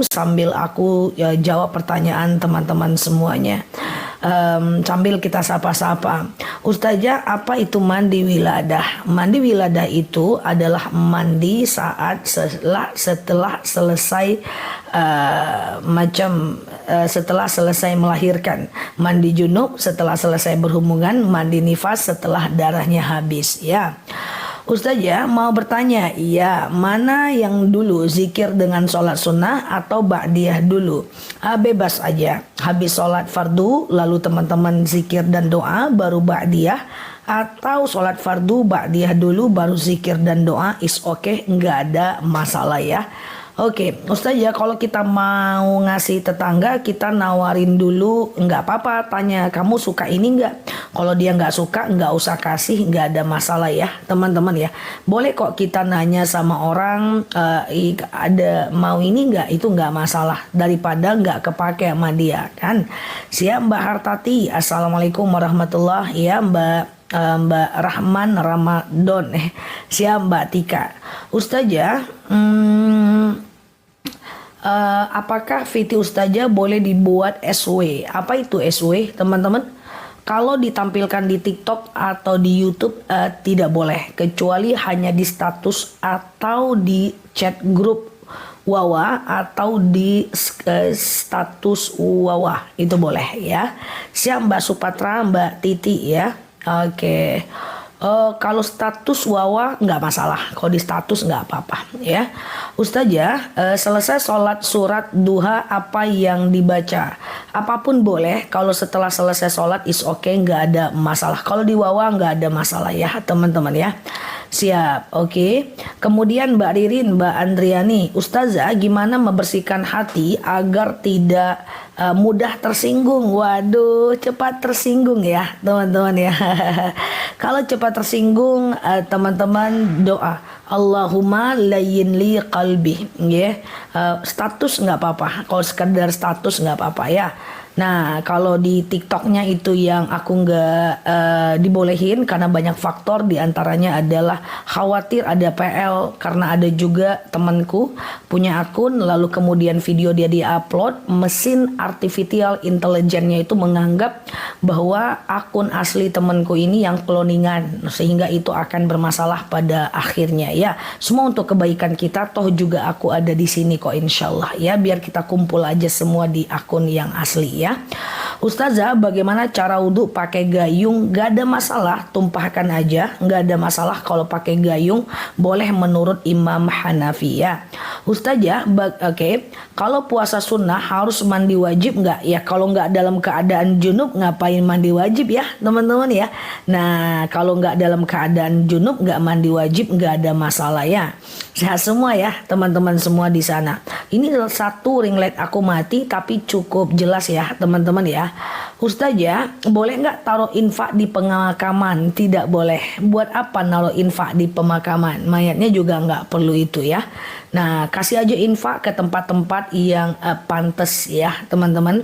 sambil aku jawab pertanyaan teman-teman semuanya. Sambil kita sapa-sapa. Ustazah, apa itu mandi wiladah? Mandi wiladah itu adalah mandi saat setelah selesai setelah selesai melahirkan, mandi junub setelah selesai berhubungan, mandi nifas setelah darahnya habis, ya. Ustazah mau bertanya, iya, mana yang dulu, zikir dengan sholat sunnah atau ba'diyah dulu? Bebas aja, habis sholat fardu lalu teman-teman zikir dan doa baru ba'diyah, atau sholat fardu ba'diyah dulu baru zikir dan doa, is okay, nggak ada masalah ya. Oke, Ustazah, kalau kita mau ngasih tetangga, kita nawarin dulu, nggak apa-apa, tanya kamu suka ini nggak? Kalau dia nggak suka, nggak usah kasih, nggak ada masalah ya, teman-teman ya. Boleh kok kita nanya sama orang, ada mau ini nggak? Itu nggak masalah, daripada nggak kepake sama dia kan. Siap Mbak Hartati, assalamualaikum warahmatullahi ya Mbak Rahman Ramadan, siap Mbak Tika. Ustazah, apakah VT Ustazah boleh dibuat SW? Apa itu SW, teman-teman? Kalau ditampilkan di TikTok atau di YouTube tidak boleh, kecuali hanya di status atau di chat grup Wawa atau di status Wawa, itu boleh ya. Siap Mbak Supatra, Mbak Titi ya. Oke. Kalau status Wawa nggak masalah, kalau di status nggak apa-apa ya. Ustazah, selesai sholat surat duha apa yang dibaca? Apapun boleh, kalau setelah selesai sholat is okay, nggak ada masalah. Kalau di Wawa nggak ada masalah ya teman-teman ya. Siap, oke. Kemudian Mbak Ririn, Mbak Andriani, Ustazah gimana membersihkan hati agar tidak mudah tersinggung? Waduh, cepat tersinggung ya teman-teman ya. Kalau cepat tersinggung, teman-teman doa Allahumma layyin li qalbi ya. Status nggak apa-apa, kalau sekedar status nggak apa-apa ya. Nah, kalau di TikToknya itu yang aku nggak dibolehin karena banyak faktor, diantaranya adalah khawatir ada PL, karena ada juga temanku punya akun lalu kemudian video dia diupload, mesin artificial intelligence-nya itu menganggap bahwa akun asli temanku ini yang cloningan, sehingga itu akan bermasalah pada akhirnya ya. Semua untuk kebaikan kita, toh juga aku ada di sini kok insyaallah ya, biar kita kumpul aja semua di akun yang asli ya. Ustazah, bagaimana cara wudhu pakai gayung? Gak ada masalah, tumpahkan aja, gak ada masalah kalau pakai gayung, boleh menurut Imam Hanafi ya. Ustazah, oke, kalau puasa sunnah harus mandi wajib nggak? Ya kalau nggak dalam keadaan junub ngapain mandi wajib ya teman-teman ya. Nah kalau nggak dalam keadaan junub nggak mandi wajib, nggak ada masalah ya. Sehat semua ya teman-teman semua di sana. Ini satu ring light aku mati tapi cukup jelas ya teman-teman ya. Ustazah, boleh nggak taruh infak di pemakaman? Tidak boleh. Buat apa naruh infak di pemakaman? Mayatnya juga nggak perlu itu ya. Nah, kasih aja infak ke tempat-tempat yang pantas ya teman-teman.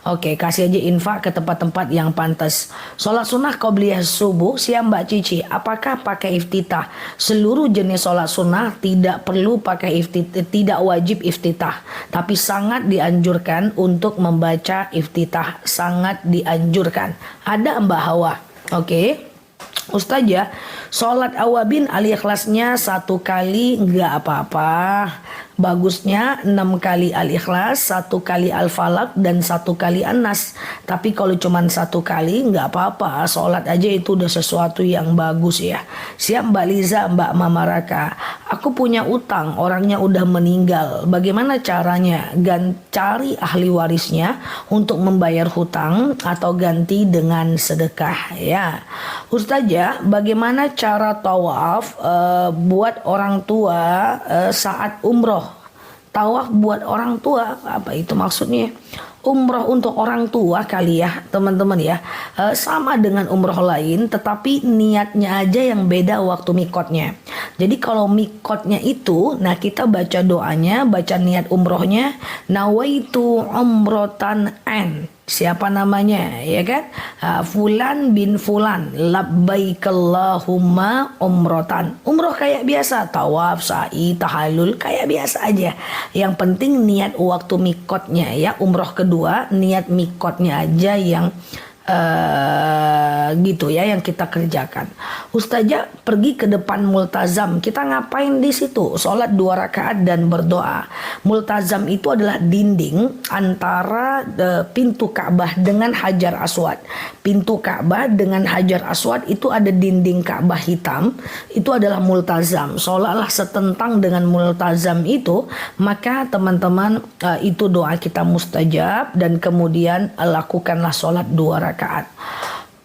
Oke, kasih aja infak ke tempat-tempat yang pantas. Sholat sunnah qobliyah subuh, siap Mbak Cici. Apakah pakai iftitah? Seluruh jenis sholat sunnah tidak perlu pakai iftitah, tidak wajib iftitah. Tapi sangat dianjurkan untuk membaca iftitah, sangat dianjurkan. Ada Mbak Hawa. Oke. Ustazah, sholat awabin al-ikhlasnya 1 kali nggak apa-apa. Bagusnya 6 kali al-ikhlas, 1 kali al-falak, dan 1 kali an-nas. Tapi kalau cuma 1 kali nggak apa-apa, sholat aja itu udah sesuatu yang bagus ya. Siap Mbak Liza, Mbak Mamaraka. Aku punya utang, orangnya udah meninggal. Bagaimana caranya? Cari ahli warisnya untuk membayar hutang atau ganti dengan sedekah ya. Ustazah, bagaimana cara tawaf buat orang tua saat umroh? Tawaf buat orang tua, apa itu maksudnya? Umroh untuk orang tua kali ya teman-teman ya. Sama dengan umroh lain, tetapi niatnya aja yang beda waktu mikotnya. Jadi kalau mikotnya itu, nah kita baca doanya, baca niat umrohnya, nawaitu umrotan an. Siapa namanya, ya kan? Fulan bin Fulan, labbaikallahumma umrotan. Umroh kayak biasa, tawaf, sa'i, tahallul kayak biasa aja. Yang penting niat waktu mikotnya ya. Umroh kedua niat mikotnya aja yang gitu ya yang kita kerjakan. Ustazah pergi ke depan multazam, kita ngapain di situ? Sholat 2 rakaat dan berdoa. Multazam itu adalah dinding antara pintu Ka'bah dengan Hajar Aswad. Pintu Ka'bah dengan Hajar Aswad itu ada dinding Ka'bah hitam, itu adalah multazam. Seolah-olah setentang dengan multazam itu, maka teman-teman itu doa kita mustajab, dan kemudian lakukanlah sholat 2 rakaat.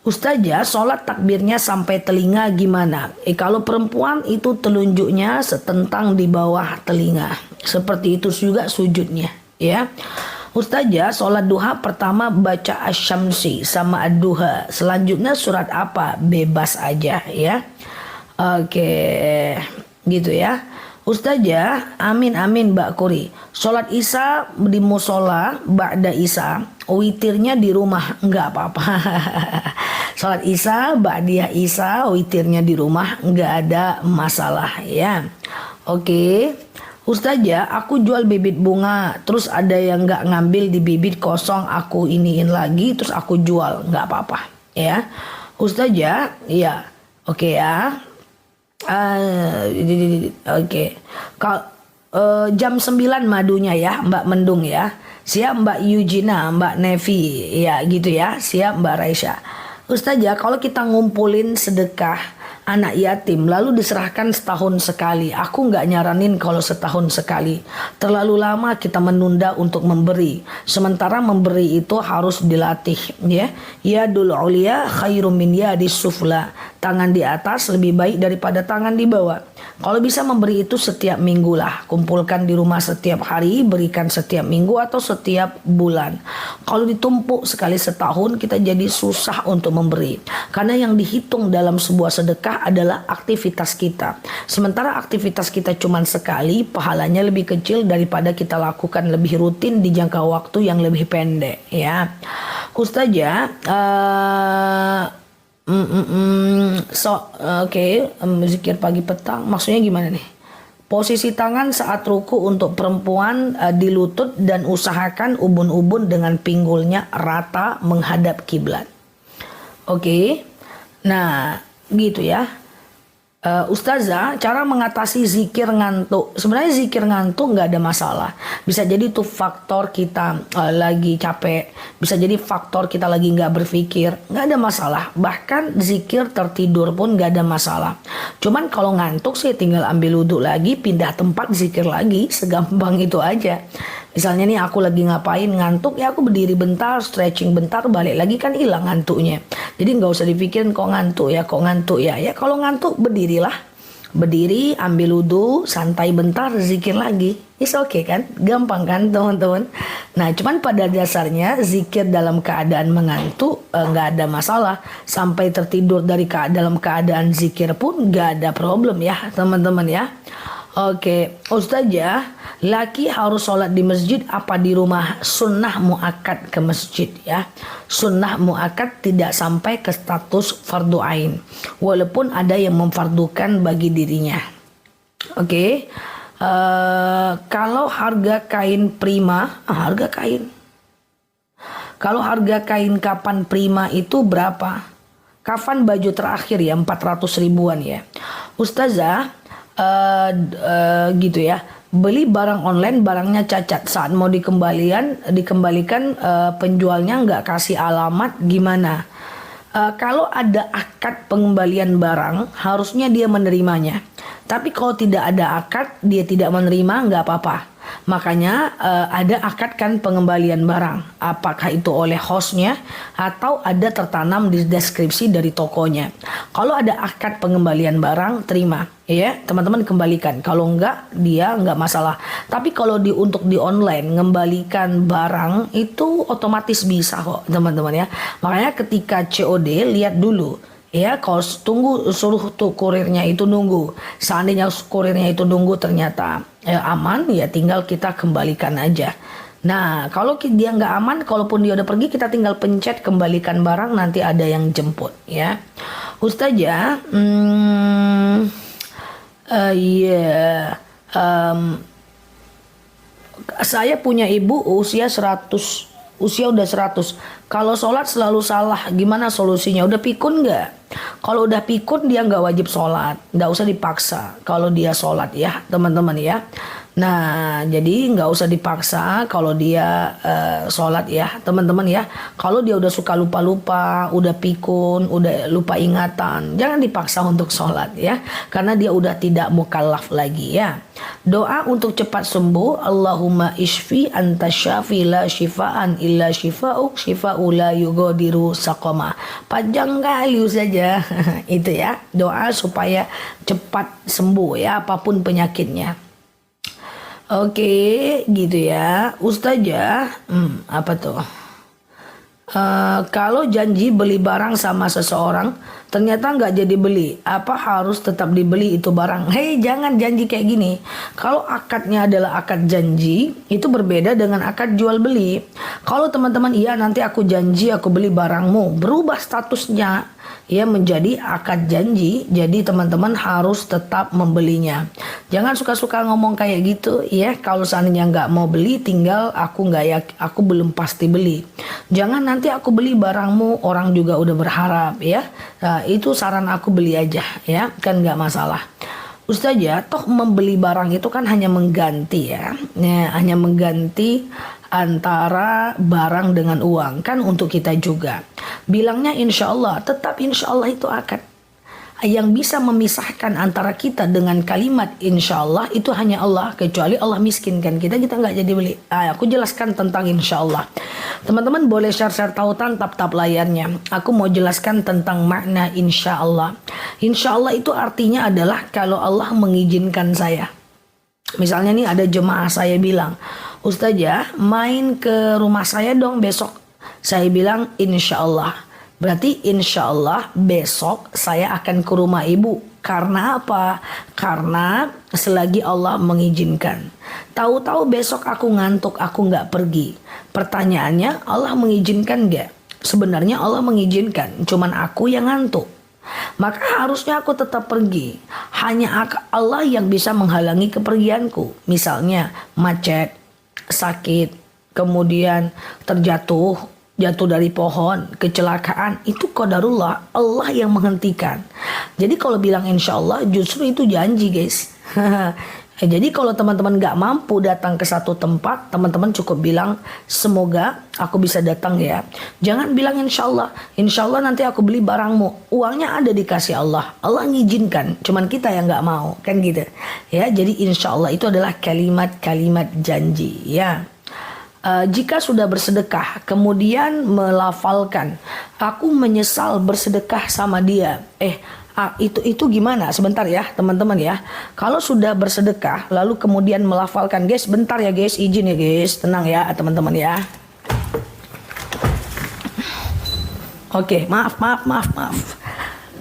Ustazah, sholat takbirnya sampai telinga gimana? Kalau perempuan itu telunjuknya setentang di bawah telinga. Seperti itu juga sujudnya, ya. Ustazah, sholat duha pertama baca asyamsi sama ad-duha. Selanjutnya surat apa? Bebas aja ya. Oke, gitu ya. Ustazah, amin amin Mbak Kuri. Sholat isya di musola, ba'da isya, witirnya di rumah, enggak apa-apa. Sholat isya, ba'diyah isya, witirnya di rumah, enggak ada masalah ya. Oke. Ustazah, aku jual bibit bunga, terus ada yang enggak ngambil di bibit kosong, aku iniin lagi, terus aku jual, enggak apa-apa ya. Ustazah, ya, oke ya. Oke. Jam 9 madunya ya Mbak Mendung ya. Siap Mbak Yujina, Mbak Nevi, ya gitu ya. Siap Mbak Raisya. Ustazah, kalau kita ngumpulin sedekah anak yatim lalu diserahkan setahun sekali, aku nggak nyaranin kalau setahun sekali. Terlalu lama kita menunda untuk memberi. Sementara memberi itu harus dilatih ya. Yadul ulia khairum min yadis sufla. Tangan di atas lebih baik daripada tangan di bawah. Kalau bisa memberi itu setiap minggu lah. Kumpulkan di rumah setiap hari, berikan setiap minggu atau setiap bulan. Kalau ditumpuk sekali setahun, kita jadi susah untuk memberi. Karena yang dihitung dalam sebuah sedekah adalah aktivitas kita. Sementara aktivitas kita cuma sekali, pahalanya lebih kecil daripada kita lakukan lebih rutin di jangka waktu yang lebih pendek ya. Ustazah, zikir pagi petang maksudnya gimana nih? Posisi tangan saat ruku untuk perempuan di lutut dan usahakan ubun-ubun dengan pinggulnya rata menghadap kiblat. Oke. Nah, gitu ya. Ustazah, cara mengatasi zikir ngantuk. Sebenarnya zikir ngantuk nggak ada masalah. Bisa jadi itu faktor kita lagi capek. Bisa jadi faktor kita lagi nggak berpikir. Nggak ada masalah. Bahkan zikir tertidur pun nggak ada masalah. Cuman kalau ngantuk sih tinggal ambil wudhu lagi, pindah tempat zikir lagi. Segampang itu aja. Misalnya nih aku lagi ngapain ngantuk, ya aku berdiri bentar, stretching bentar, balik lagi kan hilang ngantuknya. Jadi nggak usah dipikirin kok ngantuk ya. Ya kalau ngantuk berdirilah, berdiri, ambil wudhu, santai bentar, zikir lagi. It's okay kan, gampang kan teman-teman. Nah cuman pada dasarnya zikir dalam keadaan mengantuk nggak ada masalah. Sampai tertidur dalam keadaan zikir pun nggak ada problem ya teman-teman ya. Oke, Ustazah, laki harus sholat di masjid apa di rumah? Sunnah muakkad ke masjid ya. Sunnah muakkad tidak sampai ke status fardu ain, walaupun ada yang memfardukan bagi dirinya. Oke, kalau harga kain prima, harga kain. Kalau harga kain kapan prima itu berapa? Kafan baju terakhir ya 400 ribuan ya. Ustazah, gitu ya, beli barang online barangnya cacat, saat mau dikembalikan penjualnya nggak kasih alamat, gimana? Kalau ada akad pengembalian barang harusnya dia menerimanya, tapi kalau tidak ada akad dia tidak menerima, nggak apa-apa. Makanya ada akad kan pengembalian barang, apakah itu oleh hostnya atau ada tertanam di deskripsi dari tokonya. Kalau ada akad pengembalian barang, terima ya teman-teman, kembalikan. Kalau enggak, dia enggak masalah. Tapi kalau untuk di online ngembalikan barang itu otomatis bisa kok teman-teman ya. Makanya ketika COD lihat dulu ya, kalau suruh tuh kurirnya itu nunggu. Seandainya kurirnya itu nunggu ternyata aman, ya tinggal kita kembalikan aja Nah, kalau dia nggak aman, kalaupun dia udah pergi, kita tinggal pencet kembalikan barang, nanti ada yang jemput ya. Ustazah, iya, saya punya ibu usia udah 100. Kalau sholat selalu salah, gimana solusinya? Udah pikun nggak? Kalau udah pikun dia nggak wajib sholat, nggak usah dipaksa. Kalau dia sholat ya teman-teman ya. Nah, jadi nggak usah dipaksa kalau dia sholat ya teman-teman ya. Kalau dia udah suka lupa-lupa, udah pikun, udah lupa ingatan, jangan dipaksa untuk sholat ya. Karena dia udah tidak mukallaf lagi ya. Doa untuk cepat sembuh, Allahumma ishfi anta syafi la syifaan illa syifa'uk syifa'u la yugadiru saqama. Panjang kali saja itu ya. Doa supaya cepat sembuh ya apapun penyakitnya. Oke, gitu ya. Ustazah, apa tuh? Kalau janji beli barang sama seseorang, ternyata nggak jadi beli, apa harus tetap dibeli itu barang? Hei, jangan janji kayak gini. Kalau akadnya adalah akad janji, itu berbeda dengan akad jual beli. Kalau teman-teman, iya nanti aku janji aku beli barangmu, berubah statusnya ya menjadi akad janji. Jadi teman-teman harus tetap membelinya. Jangan suka-suka ngomong kayak gitu ya. Kalau seandainya nggak mau beli, tinggal aku belum pasti beli. Jangan nanti aku beli barangmu, orang juga udah berharap ya. Nah, itu saran aku beli aja ya, kan nggak masalah. Ustazah, toh membeli barang itu kan hanya mengganti ya, hanya mengganti antara barang dengan uang kan untuk kita juga. Bilangnya insya Allah, tetap insya Allah itu akad. Yang bisa memisahkan antara kita dengan kalimat insya Allah itu hanya Allah, kecuali Allah miskinkan kita nggak jadi beli. Aku jelaskan tentang insya Allah. Teman-teman boleh share tautan tap layarnya. Aku mau jelaskan tentang makna insya Allah. Insya Allah itu artinya adalah kalau Allah mengizinkan saya. Misalnya nih ada jemaah saya bilang, Ustazah main ke rumah saya dong besok. Saya bilang insya Allah. Berarti insya Allah besok saya akan ke rumah ibu. Karena apa? Karena selagi Allah mengizinkan. Tahu-tahu besok aku ngantuk, aku nggak pergi. Pertanyaannya, Allah mengizinkan nggak? Sebenarnya Allah mengizinkan, cuman aku yang ngantuk. Maka harusnya aku tetap pergi. Hanya Allah yang bisa menghalangi kepergianku. Misalnya macet, sakit, kemudian jatuh dari pohon, kecelakaan, itu qadarullah, Allah yang menghentikan. Jadi kalau bilang insya Allah justru itu janji guys. Jadi kalau teman-teman gak mampu datang ke satu tempat, teman-teman cukup bilang semoga aku bisa datang ya. Jangan bilang insya Allah nanti aku beli barangmu, uangnya ada dikasih Allah, Allah ngizinkan, cuman kita yang gak mau kan gitu ya. Jadi insya Allah itu adalah kalimat-kalimat janji ya. Jika sudah bersedekah kemudian melafalkan aku menyesal bersedekah sama dia, itu gimana? Sebentar ya teman-teman ya. Kalau sudah bersedekah lalu kemudian melafalkan, guys bentar ya guys, izin ya guys, tenang ya teman-teman ya. Oke, maaf.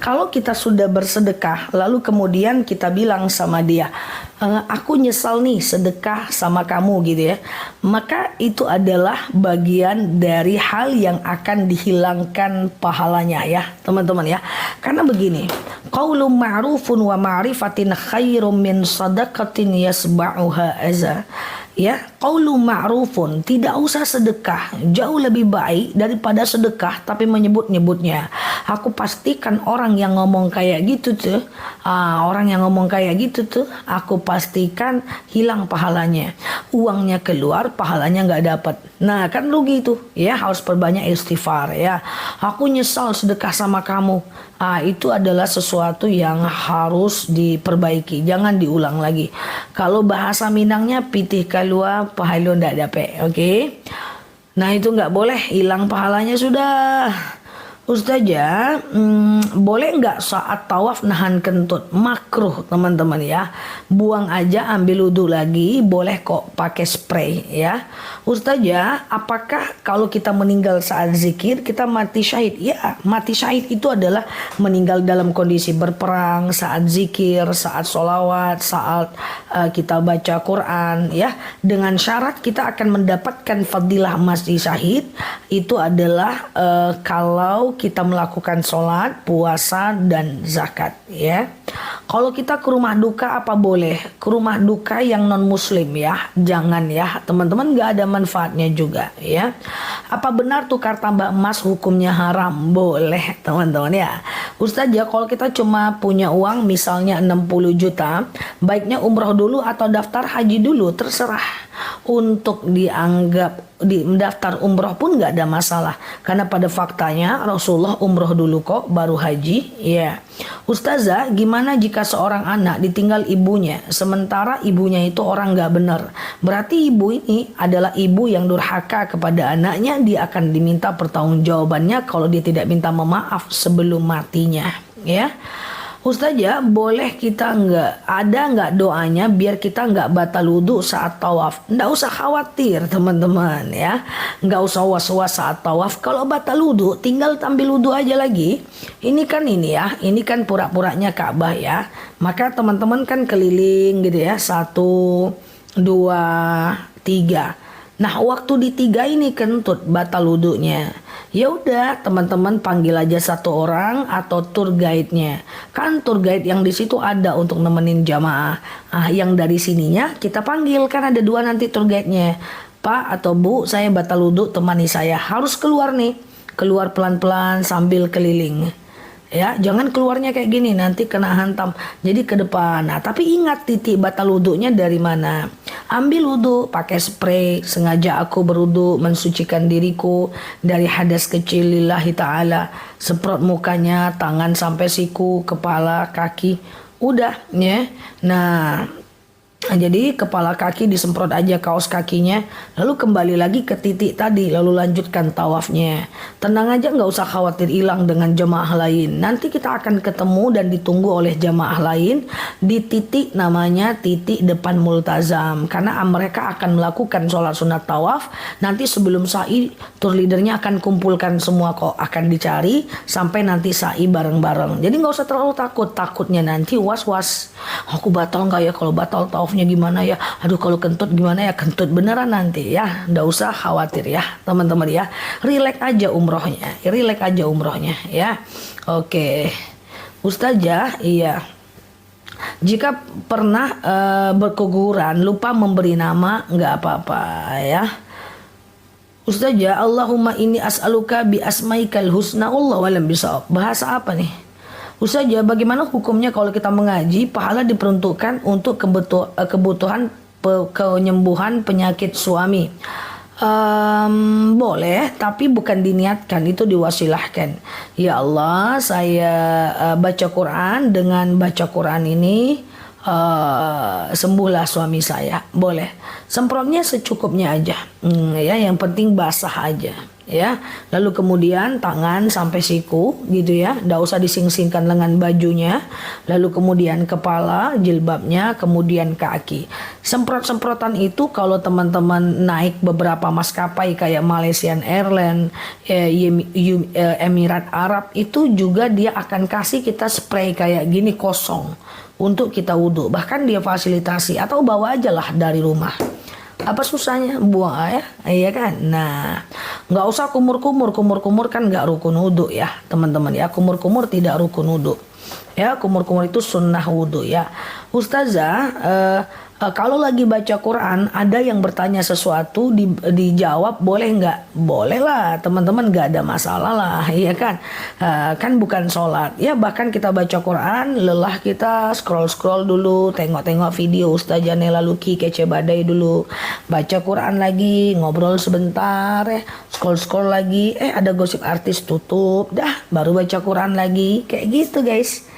Kalau kita sudah bersedekah lalu kemudian kita bilang sama dia, aku nyesal nih sedekah sama kamu gitu ya, maka itu adalah bagian dari hal yang akan dihilangkan pahalanya ya teman-teman ya. Karena begini, qaulun ma'rufun wa ma'rifatin khairum min sadaqatin yasba'uha aza. Ya, qaulun ma'rufun, tidak usah sedekah, jauh lebih baik daripada sedekah tapi menyebut-nyebutnya. Aku pastikan orang yang ngomong kayak gitu tuh, aku pastikan hilang pahalanya. Uangnya keluar, pahalanya nggak dapat. Nah, kan rugi tuh. Ya, harus perbanyak istighfar ya. Aku nyesal sedekah sama kamu. Itu adalah sesuatu yang harus diperbaiki, jangan diulang lagi. Kalau bahasa Minangnya pitih kalua pahalo ndak dapat, oke? Nah itu nggak boleh, hilang pahalanya sudah. Ustazah, boleh nggak saat tawaf nahan kentut? Makruh teman-teman ya. Buang aja, ambil wudhu lagi. Boleh kok pakai spray ya. Ustazah, apakah kalau kita meninggal saat zikir kita mati syahid? Ya, mati syahid itu adalah meninggal dalam kondisi berperang, saat zikir, saat sholawat, saat kita baca Quran ya. Dengan syarat kita akan mendapatkan fadilah mati syahid. Itu adalah kalau kita melakukan sholat, puasa, dan zakat ya. Kalau kita ke rumah duka apa boleh? Ke rumah duka yang non muslim ya, jangan ya teman-teman, gak ada manfaatnya juga ya. Apa benar tukar tambah emas hukumnya haram? Boleh teman-teman ya. Ustazah, kalau kita cuma punya uang misalnya 60 juta, baiknya umroh dulu atau daftar haji dulu, terserah. Untuk dianggap di mendaftar umroh pun nggak ada masalah, karena pada faktanya Rasulullah umroh dulu kok baru haji ya. Ustazah, gimana jika seorang anak ditinggal ibunya sementara ibunya itu orang nggak benar? Berarti ibu ini adalah ibu yang durhaka kepada anaknya. Dia akan diminta pertanggungjawabannya kalau dia tidak minta maaf sebelum matinya ya. Ustazah, boleh kita nggak doanya biar kita nggak batal wudhu saat tawaf? Nggak usah khawatir teman-teman ya, nggak usah was-was saat tawaf. Kalau batal wudhu tinggal ambil wudhu aja lagi. Ini kan pura-puranya Ka'bah ya. Maka teman-teman kan keliling gitu ya, 1, 2, 3. Nah, waktu di 3 ini kentut batal wudhunya. Ya udah, teman-teman panggil aja satu orang atau tour guide-nya. Kan tour guide yang di situ ada untuk nemenin jamaah. Yang dari sininya kita panggil, kan ada 2 nanti tour guide-nya. Pak atau Bu, saya batal wudhu, temani saya. Harus keluar nih. Keluar pelan-pelan sambil keliling. Ya, jangan keluarnya kayak gini, nanti kena hantam. Jadi ke depan. Nah, tapi ingat titik batal wudhunya dari mana? Ambil wudhu pakai spray. Sengaja aku berwudhu mensucikan diriku dari hadas kecil lillahi ta'ala. Semprot mukanya, tangan sampai siku, kepala, kaki. Udah ya. Nah, jadi kepala kaki disemprot aja kaos kakinya, lalu kembali lagi ke titik tadi, lalu lanjutkan tawafnya. Tenang aja, nggak usah khawatir hilang dengan jamaah lain. Nanti kita akan ketemu dan ditunggu oleh jamaah lain di titik namanya titik depan multazam, karena mereka akan melakukan sholat sunat tawaf. Nanti sebelum sa'i, tour leadernya akan kumpulkan semua kok, akan dicari sampai nanti sa'i bareng-bareng. Jadi nggak usah terlalu takutnya nanti was-was. Aku batal nggak ya? Kalau batal tawaf gimana ya? Aduh, kalau kentut gimana ya? Kentut beneran nanti ya. Nggak usah khawatir ya teman-teman ya. Relax aja umrohnya ya. Oke. Ustazah, iya. Jika pernah berkeguguran lupa memberi nama, nggak apa-apa ya. Ustazah, Allahumma inni as'aluka bi asmaikal husna, Allah walam bisawab. Bahasa apa nih? Ustazah, bagaimana hukumnya kalau kita mengaji pahala diperuntukkan untuk kebutuhan penyembuhan penyakit suami? Boleh, tapi bukan diniatkan, itu diwasilahkan. Ya Allah, saya baca Quran, dengan baca Quran ini sembuhlah suami saya. Boleh, semprotnya secukupnya aja ya, yang penting basah aja ya. Lalu kemudian tangan sampai siku gitu ya, nggak usah dising-singkan lengan bajunya. Lalu kemudian kepala, jilbabnya, kemudian kaki. Semprot-semprotan itu kalau teman-teman naik beberapa maskapai kayak Malaysian Airlines, Emirat Arab, itu juga dia akan kasih kita spray kayak gini kosong untuk kita wudhu. Bahkan dia fasilitasi, atau bawa aja lah dari rumah. Apa susahnya buang ya, iya kan? Nah, nggak usah kumur-kumur kan nggak rukun wudhu ya teman-teman ya. Kumur-kumur tidak rukun wudhu ya. Kumur-kumur itu sunnah wudhu ya. Ustazah, kalau lagi baca Quran ada yang bertanya sesuatu, dijawab boleh nggak? Boleh lah teman-teman, nggak ada masalah lah, iya kan? Kan bukan sholat ya. Bahkan kita baca Quran lelah, kita scroll dulu, tengok-tengok video Ustazah Nela Luki Kece Badai dulu, baca Quran lagi, ngobrol sebentar ya, scroll lagi, ada gosip artis, tutup dah, baru baca Quran lagi, kayak gitu guys.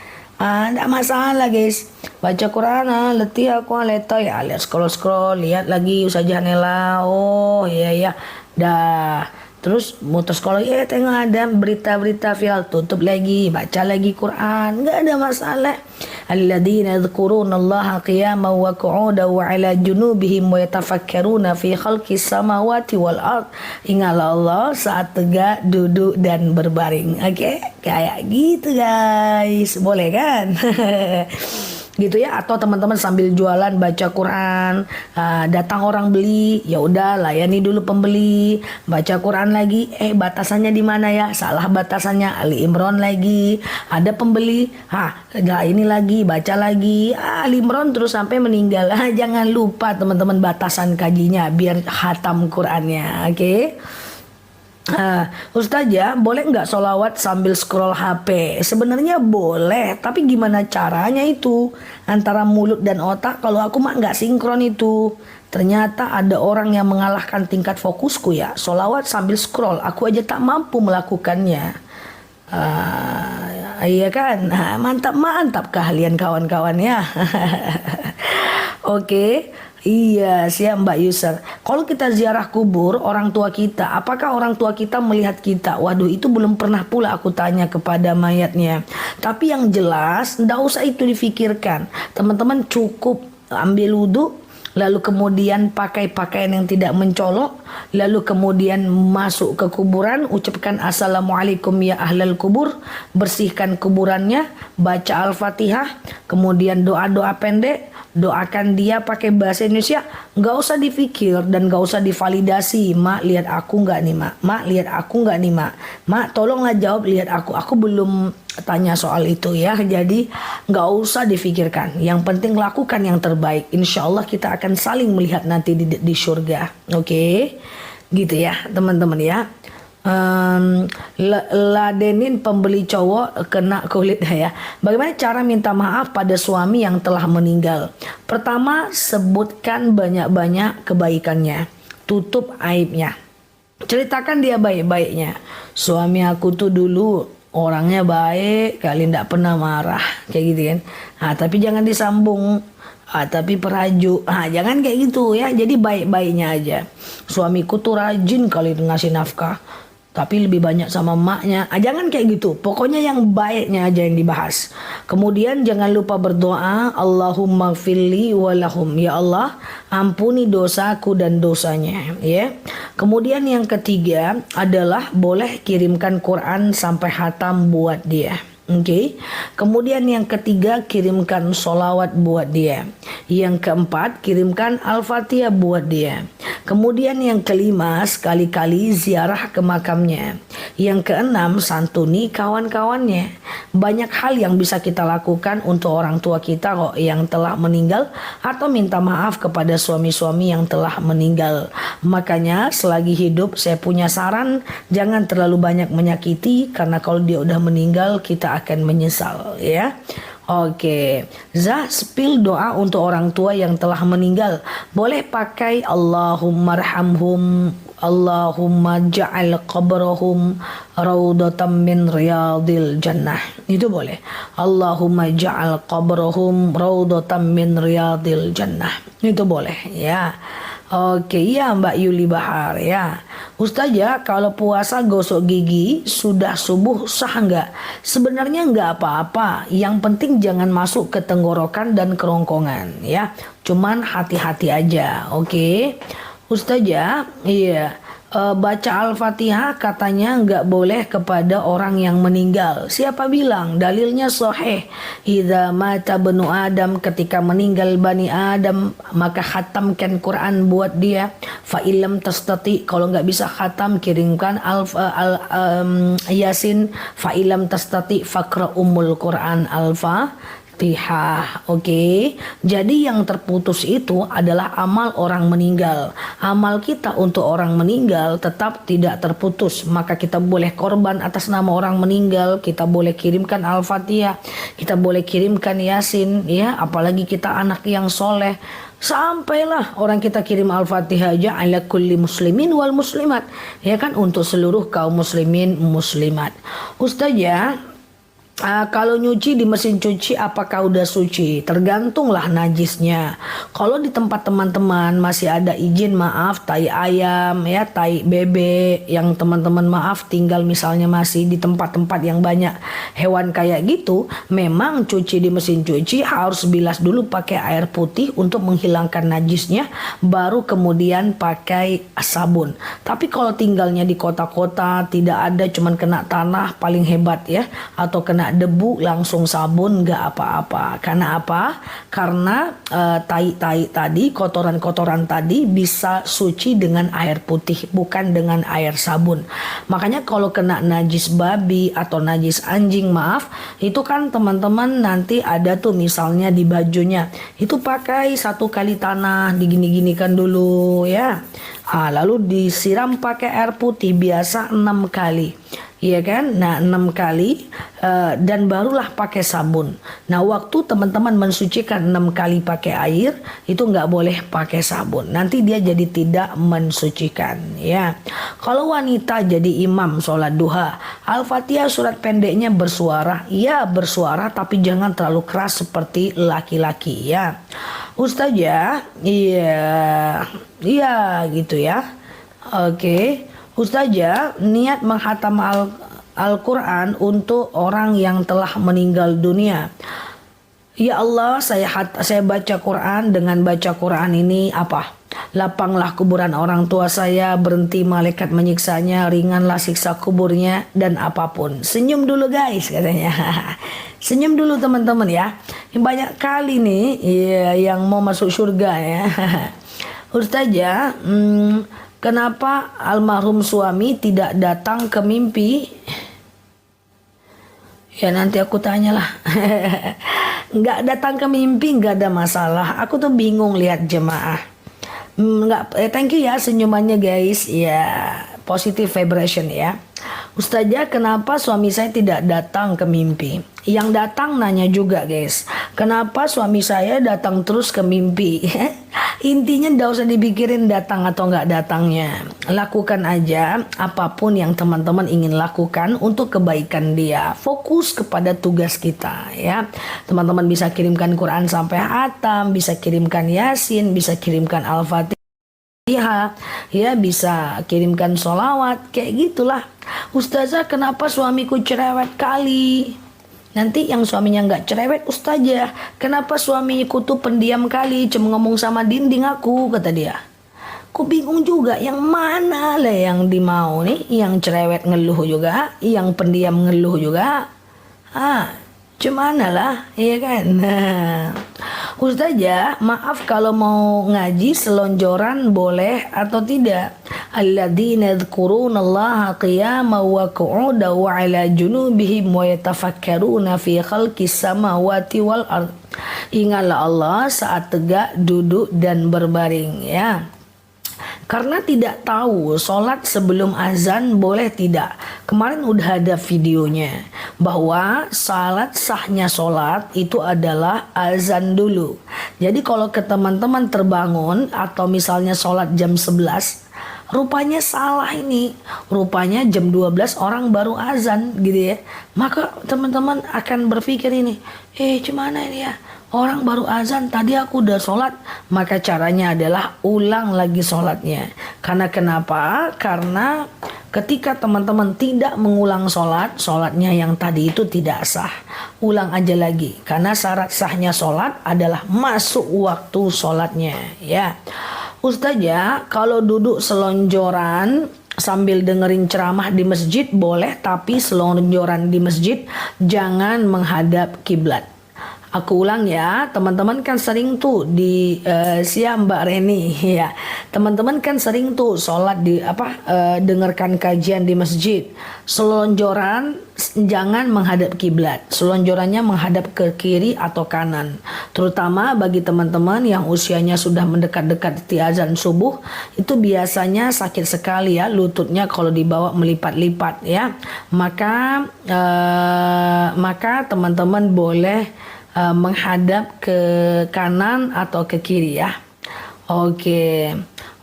Nggak masalah guys, baca Quran letih aku letoy lihat scroll lihat lagi Ustazah Nela, oh iya dah. Terus muter sekolah, tengok ada berita-berita viral, tutup lagi, baca lagi Quran, nggak ada masalah. Alladzina yadhkurunallaha qiyaman wa qu'udan wa 'ala junubihim wa yatafakkaruna fi khalqis samawati wal ard. Ingatlah Allah saat tegak, duduk dan berbaring. Oke, kayak gitu guys. Boleh kan? Gitu ya. Atau teman-teman sambil jualan baca Quran, datang orang beli, ya udah layani dulu pembeli, baca Quran lagi, batasannya di mana ya, salah batasannya Ali Imran lagi, ada pembeli, ini lagi baca lagi Ali Imran terus sampai meninggal. Jangan lupa teman-teman batasan kajinya biar khatam Qurannya. Oke. Ustazah, boleh nggak sholawat sambil scroll HP? Sebenarnya boleh, tapi gimana caranya itu? Antara mulut dan otak, kalau aku mah nggak sinkron itu. Ternyata ada orang yang mengalahkan tingkat fokusku ya. Sholawat sambil scroll, aku aja tak mampu melakukannya. Iya kan? Mantap keahlian kawan-kawan ya. Oke. Iya, siap Mbak User. Kalau kita ziarah kubur orang tua kita, apakah orang tua kita melihat kita? Waduh, itu belum pernah pula aku tanya kepada mayatnya. Tapi yang jelas, ndak usah itu difikirkan. Teman-teman cukup ambil wudhu, lalu kemudian pakai pakaian yang tidak mencolok, lalu kemudian masuk ke kuburan, ucapkan assalamualaikum ya ahlal kubur, bersihkan kuburannya, baca Al-Fatihah, kemudian doa-doa pendek, doakan dia pakai bahasa Indonesia, nggak usah dipikir dan nggak usah divalidasi. Mak lihat aku nggak nih mak, mak lihat aku nggak nih mak tolonglah jawab lihat aku belum tanya soal itu ya. Jadi nggak usah difikirkan, yang penting lakukan yang terbaik. Insya Allah kita akan saling melihat nanti di surga. Oke, gitu ya teman-teman ya. Ladenin pembeli cowok kena kulit ya. Bagaimana cara minta maaf pada suami yang telah meninggal? Pertama, sebutkan banyak-banyak kebaikannya, tutup aibnya, ceritakan dia baik-baiknya. Suami aku tuh dulu orangnya baik, kali ndak pernah marah, kayak gitu kan. Tapi jangan disambung. Tapi perajuk, jangan kayak gitu ya. Jadi baik-baiknya aja. Suamiku tuh rajin kali ngasih nafkah, tapi lebih banyak sama emaknya. Jangan kayak gitu. Pokoknya yang baiknya aja yang dibahas. Kemudian jangan lupa berdoa, Allahumma gfirli walahum. Ya Allah, ampuni dosaku dan dosanya. Ya. Kemudian yang ketiga adalah boleh kirimkan Quran sampai khatam buat dia. Oke. Kemudian yang ketiga, kirimkan sholawat buat dia. Yang keempat, kirimkan Al-Fatihah buat dia. Kemudian yang kelima, sekali-kali ziarah ke makamnya. Yang keenam, santuni kawan-kawannya. Banyak hal yang bisa kita lakukan untuk orang tua kita kok yang telah meninggal, atau minta maaf kepada suami-suami yang telah meninggal. Makanya selagi hidup saya punya saran, jangan terlalu banyak menyakiti, karena kalau dia udah meninggal kita akan menyesal ya. Oke, spill doa untuk orang tua yang telah meninggal. Boleh pakai Allahumma arhamhum, Allahumma ja'al qabrahum raudatan min riyadil jannah. Itu boleh. Allahumma ja'al qabrahum raudatan min riyadil jannah. Itu boleh ya. Oke, ya Mbak Yuli Bahar ya. Ustazah, kalau puasa gosok gigi sudah subuh sah nggak? Sebenarnya nggak apa-apa. Yang penting jangan masuk ke tenggorokan dan kerongkongan ya. Cuman hati-hati aja. Oke. Ustazah, iya. Baca Al-Fatihah katanya nggak boleh kepada orang yang meninggal. Siapa bilang? Dalilnya sahih. Idza mata banu Adam, ketika meninggal Bani Adam, maka khatamkan Quran buat dia. Fa illam tastati, kalau nggak bisa khatam kirimkan Yasin. Fa illam tastati faqra umul Quran Al-Fatihah. Oke. Jadi yang terputus itu adalah amal orang meninggal. Amal kita untuk orang meninggal tetap tidak terputus. Maka kita boleh korban atas nama orang meninggal. Kita boleh kirimkan Al-Fatihah. Kita boleh kirimkan Yasin ya. Apalagi kita anak yang soleh. Sampailah orang kita kirim Al-Fatihah aja ala kulli muslimin wal muslimat. Ya kan, untuk seluruh kaum muslimin muslimat. Ustazah, Kalau nyuci di mesin cuci apakah udah suci? Tergantunglah najisnya. Kalau di tempat teman-teman masih ada izin maaf tai ayam ya, tai bebek yang teman-teman maaf tinggal misalnya masih di tempat-tempat yang banyak hewan kayak gitu, memang cuci di mesin cuci harus bilas dulu pakai air putih untuk menghilangkan najisnya, baru kemudian pakai sabun. Tapi kalau tinggalnya di kota-kota tidak ada, cuman kena tanah paling hebat ya, atau kena debu langsung sabun nggak apa-apa. Karena apa? Karena tai-tai tadi, kotoran-kotoran tadi bisa suci dengan air putih, bukan dengan air sabun. Makanya kalau kena najis babi atau najis anjing, maaf, itu kan teman-teman nanti ada tuh misalnya di bajunya, itu pakai 1 kali tanah, digini-ginikan dulu ya. Lalu disiram pakai air putih biasa 6 kali. Iya kan? Nah 6 kali dan barulah pakai sabun. Nah waktu teman-teman mensucikan 6 kali pakai air, itu nggak boleh pakai sabun. Nanti dia jadi tidak mensucikan ya. Kalau wanita jadi imam sholat duha, Al-Fatihah surat pendeknya bersuara. Iya bersuara, tapi jangan terlalu keras seperti laki-laki ya. Ustazah, iya gitu ya. Oke. Ustazah, niat menghatam Al-Quran untuk orang yang telah meninggal dunia. Ya Allah, saya baca Quran, dengan baca Quran ini apa? Lapanglah kuburan orang tua saya, berhenti malaikat menyiksanya, ringanlah siksa kuburnya, dan apapun. Senyum dulu guys katanya. Senyum dulu teman-teman ya. Banyak kali nih yang mau masuk surga ya. Ustazah, kenapa almarhum suami tidak datang ke mimpi? Ya nanti aku tanyalah. Nggak datang ke mimpi nggak ada masalah. Aku tuh bingung lihat jemaah. Thank you ya senyumannya guys. Ya positive vibration ya. Ustazah, kenapa suami saya tidak datang ke mimpi? Yang datang nanya juga guys, kenapa suami saya datang terus ke mimpi? Intinya nggak usah dipikirin datang atau nggak datangnya. Lakukan aja apapun yang teman-teman ingin lakukan untuk kebaikan dia. Fokus kepada tugas kita ya. Teman-teman bisa kirimkan Quran sampai hatam, bisa kirimkan Yasin, bisa kirimkan Al-Fatihah, ya bisa kirimkan sholawat, kayak gitulah. Ustazah, kenapa suamiku cerewet kali? Nanti yang suaminya nggak cerewet, Ustazah, kenapa suamiku tuh pendiam kali, cuma ngomong sama dinding aku, kata dia. Aku bingung juga, yang mana lah yang dimau nih, yang cerewet ngeluh juga, yang pendiam ngeluh juga. Cemana lah, iya kan? Ustazah, maaf kalau mau ngaji selonjoran boleh atau tidak? Alladzina yadhkurunallaha qiyaman wa qu'udan wa 'ala junubihim wa yatafakkaruna fi khalqis samawati wal ardh. Ingatlah Allah saat tegak, duduk dan berbaring ya. Karena tidak tahu sholat sebelum azan boleh tidak. Kemarin udah ada videonya bahwa sahnya sholat itu adalah azan dulu. Jadi kalau ke teman-teman terbangun atau misalnya sholat jam 11, rupanya salah ini. Rupanya jam 12 orang baru azan gitu ya. Maka teman-teman akan berpikir ini, gimana ini ya? Orang baru azan, tadi aku udah sholat. Maka caranya adalah ulang lagi sholatnya. Karena kenapa? Karena ketika teman-teman tidak mengulang sholat, sholatnya yang tadi itu tidak sah. Ulang aja lagi. Karena syarat sahnya sholat adalah masuk waktu sholatnya. Ya, Ustazah, kalau duduk selonjoran sambil dengerin ceramah di masjid boleh, tapi selonjoran di masjid jangan menghadap kiblat. Aku ulang ya, teman-teman kan sering tuh di siang Mbak Reni ya. Teman-teman kan sering tuh sholat di dengarkan kajian di masjid. Selonjoran jangan menghadap kiblat. Selonjorannya menghadap ke kiri atau kanan. Terutama bagi teman-teman yang usianya sudah mendekat-dekat di azan subuh, itu biasanya sakit sekali ya lututnya kalau dibawa melipat-lipat ya. Maka teman-teman boleh menghadap ke kanan atau ke kiri ya. Oke.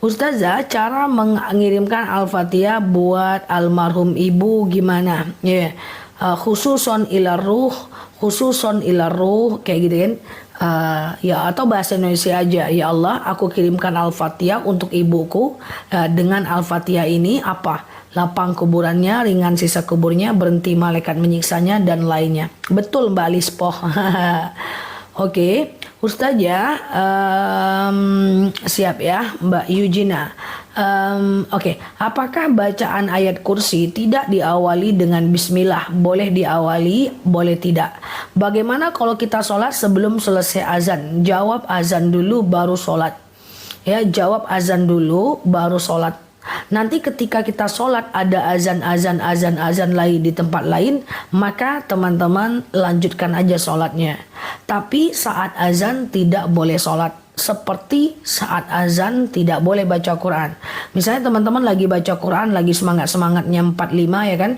Ustazah, cara mengirimkan Al-Fatihah buat almarhum ibu gimana? khususon ila ruh, khususon ila ruh, kayak gitu kan. Ya, atau bahasa Indonesia aja, ya Allah aku kirimkan Al-Fatihah untuk ibuku, dengan Al-Fatihah ini apa, lapang kuburannya, ringan sisa kuburnya, berhenti malaikat menyiksanya, dan lainnya. Betul Mbak Lispo. Oke, Ustazah, siap ya Mbak Yujina. Oke, apakah bacaan ayat kursi tidak diawali dengan bismillah? Boleh diawali, boleh tidak. Bagaimana kalau kita sholat sebelum selesai azan? Jawab azan dulu baru sholat. Ya, jawab azan dulu baru sholat. Nanti ketika kita sholat ada azan lain di tempat lain, maka teman-teman lanjutkan aja sholatnya. Tapi saat azan tidak boleh sholat. Seperti saat azan tidak boleh baca Quran. Misalnya teman-teman lagi baca Quran, lagi semangat-semangatnya 45 ya kan.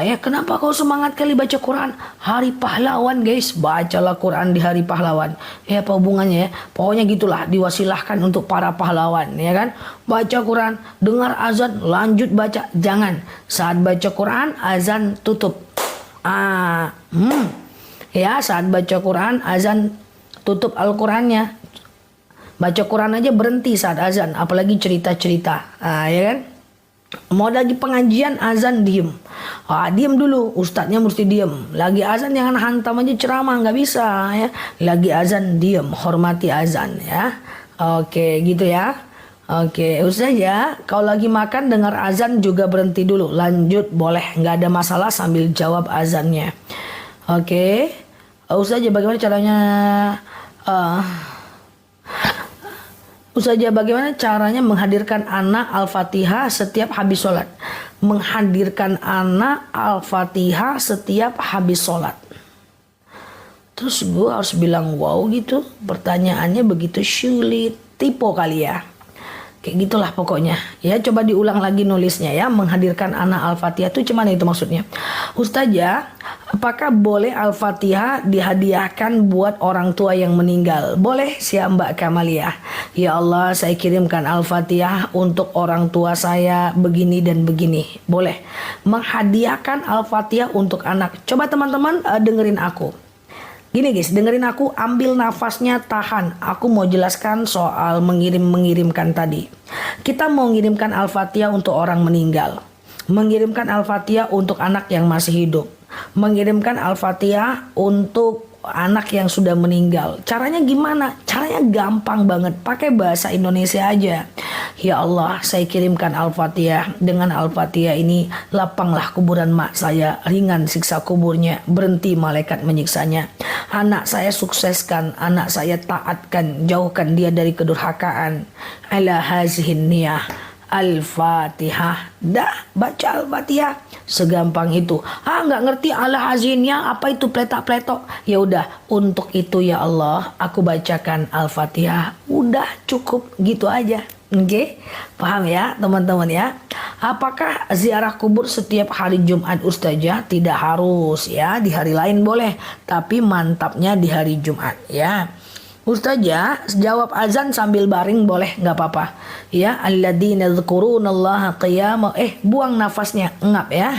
Ya kenapa kau semangat kali baca Quran? Hari pahlawan guys, bacalah Quran di hari pahlawan. Ya apa hubungannya ya? Pokoknya gitulah, diwasilahkan untuk para pahlawan ya kan. Baca Quran, dengar azan, lanjut baca. Jangan, saat baca Quran azan tutup. Ya saat baca Quran azan tutup Al-Qurannya. Baca Quran aja berhenti saat azan, apalagi cerita-cerita, ya kan? Mau lagi pengajian azan diem, diem dulu, ustadznya mesti diem. Lagi azan jangan hantam aja ceramah, nggak bisa ya. Lagi azan diem, hormati azan ya. Oke gitu ya. Oke, Ustazah, kalau lagi makan dengar azan juga berhenti dulu, lanjut boleh, nggak ada masalah sambil jawab azannya. Oke, Ustazah bagaimana caranya? Ustazah, bagaimana caranya menghadirkan anak Al-Fatihah setiap habis sholat? Menghadirkan anak Al-Fatihah setiap habis sholat. Terus gue harus bilang wow gitu. Pertanyaannya begitu sulit. Tipe kali ya. Kayak gitulah pokoknya. Ya coba diulang lagi nulisnya ya. Menghadirkan anak Al-Fatihah itu cuman itu maksudnya. Ustazah, apakah boleh Al-Fatihah dihadiahkan buat orang tua yang meninggal? Boleh, siap Mbak Kamalia. Ya Allah, saya kirimkan Al-Fatihah untuk orang tua saya begini dan begini. Boleh. Menghadiahkan Al-Fatihah untuk anak. Coba teman-teman dengerin aku. Gini guys, dengerin aku, ambil nafasnya, tahan. Aku mau jelaskan soal mengirimkan tadi. Kita mau mengirimkan Al-Fatihah untuk orang meninggal. Mengirimkan Al-Fatihah untuk anak yang masih hidup. Mengirimkan Al-Fatihah untuk anak yang sudah meninggal. Caranya gimana? Caranya gampang banget. Pakai bahasa Indonesia aja. Ya Allah, saya kirimkan Al-Fatihah. Dengan Al-Fatihah ini, lapanglah kuburan mak saya. Ringan siksa kuburnya. Berhenti malaikat menyiksanya. Anak saya sukseskan. Anak saya taatkan. Jauhkan dia dari kedurhakaan. Ala hazihin niyah. Al-Fatihah. Dah, baca Al-Fatihah. Segampang itu. Nggak ngerti ala hazinnya apa itu pletak-pletok. Ya udah, untuk itu ya Allah, aku bacakan Al-Fatihah. Udah cukup gitu aja. Oke, paham ya teman-teman ya. Apakah ziarah kubur setiap hari Jumat Ustazah? Tidak harus ya, di hari lain boleh, tapi mantapnya di hari Jumat ya. Ustazah, jawab azan sambil baring boleh, nggak apa-apa. Ya, alladzina dzkurunallaha qiyaman. Buang nafasnya, ngap ya.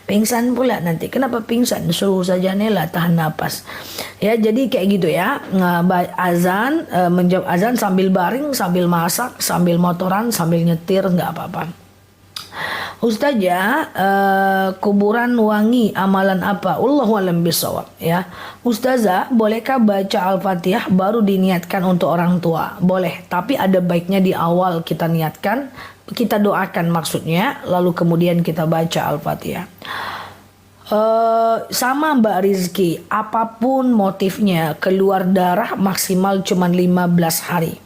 Pingsan pula nanti. Kenapa pingsan? Suruh saja Nela tahan napas. Ya, jadi kayak gitu ya. Azan, menjawab azan sambil baring, sambil masak, sambil motoran, sambil nyetir, nggak apa-apa. Ustazah, kuburan wangi amalan apa? Allahu a'lam bishawab ya. Ustazah, bolehkah baca Al-Fatihah baru diniatkan untuk orang tua? Boleh, tapi ada baiknya di awal kita niatkan, kita doakan maksudnya, lalu kemudian kita baca Al-Fatihah. Sama Mbak Rizky, apapun motifnya, keluar darah maksimal cuma 15 hari.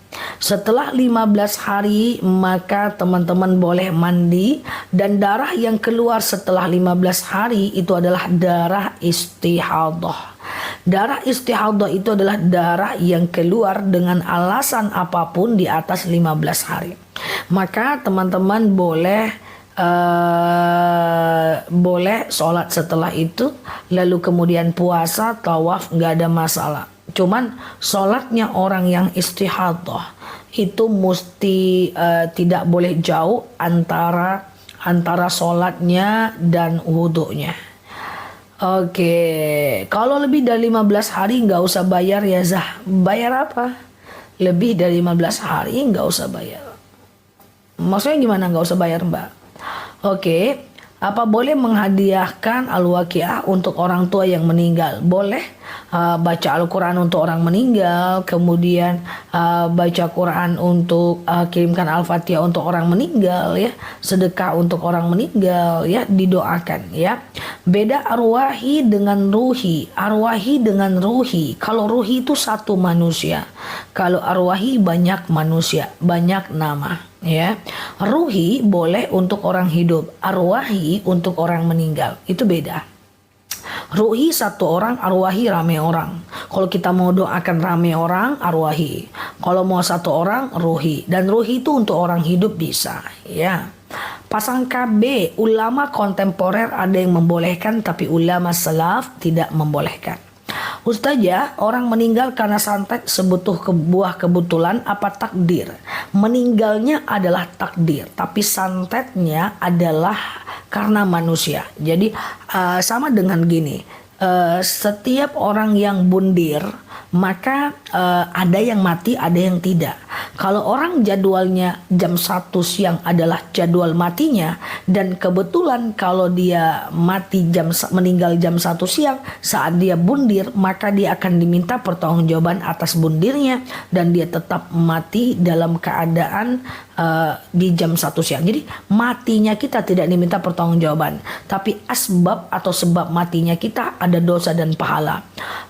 Setelah 15 hari maka teman-teman boleh mandi, dan darah yang keluar setelah 15 hari itu adalah darah istihadah. Darah istihadah itu adalah darah yang keluar dengan alasan apapun di atas 15 hari. Maka teman-teman boleh sholat setelah itu, lalu kemudian puasa, tawaf, nggak ada masalah. Cuman sholatnya orang yang istihadah itu mesti tidak boleh jauh antara sholatnya dan wudhunya. Oke, kalau lebih dari 15 hari nggak usah bayar ya Zah. Bayar apa? Lebih dari 15 hari nggak usah bayar. Maksudnya gimana nggak usah bayar Mbak? Oke, apa boleh menghadiahkan al-waqiah untuk orang tua yang meninggal? Boleh. Baca Al-Quran untuk orang meninggal, kemudian baca Quran untuk kirimkan Al-Fatihah untuk orang meninggal ya, sedekah untuk orang meninggal ya, didoakan ya. Beda arwahi dengan ruhi. Arwahi dengan ruhi. Kalau ruhi itu satu manusia. Kalau arwahi banyak manusia, banyak nama ya. Ruhi boleh untuk orang hidup, arwahi untuk orang meninggal. Itu beda. Ruhi satu orang, arwahi rame orang. Kalau kita mau doakan rame orang, arwahi. Kalau mau satu orang, ruhi. Dan ruhi itu untuk orang hidup bisa ya. Pasang KB, ulama kontemporer ada yang membolehkan, tapi ulama salaf tidak membolehkan. Ustazah, orang meninggal karena santet sebuah kebetulan apa takdir? Meninggalnya adalah takdir, tapi santetnya adalah karena manusia. Jadi sama dengan gini, setiap orang yang bundir, maka ada yang mati, ada yang tidak. Kalau orang jadwalnya jam 1 siang adalah jadwal matinya, dan kebetulan kalau dia meninggal jam 1 siang saat dia bundir, maka dia akan diminta pertanggungjawaban atas bundirnya, dan dia tetap mati dalam keadaan di jam 1 siang. Jadi matinya kita tidak diminta pertanggungjawaban, tapi asbab atau sebab matinya kita ada dosa dan pahala.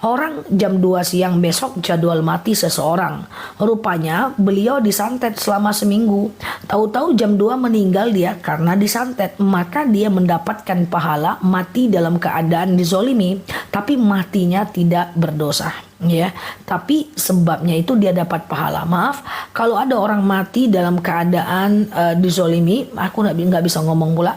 Orang jam 2 siang besok jadwal mati seseorang, rupanya beliau disantet selama seminggu, tahu-tahu jam 2 meninggal dia karena disantet, maka dia mendapatkan pahala mati dalam keadaan dizolimi, tapi matinya tidak berdosa ya, tapi sebabnya itu dia dapat pahala. Maaf, kalau ada orang mati dalam keadaan dizolimi, aku nggak bisa ngomong pula.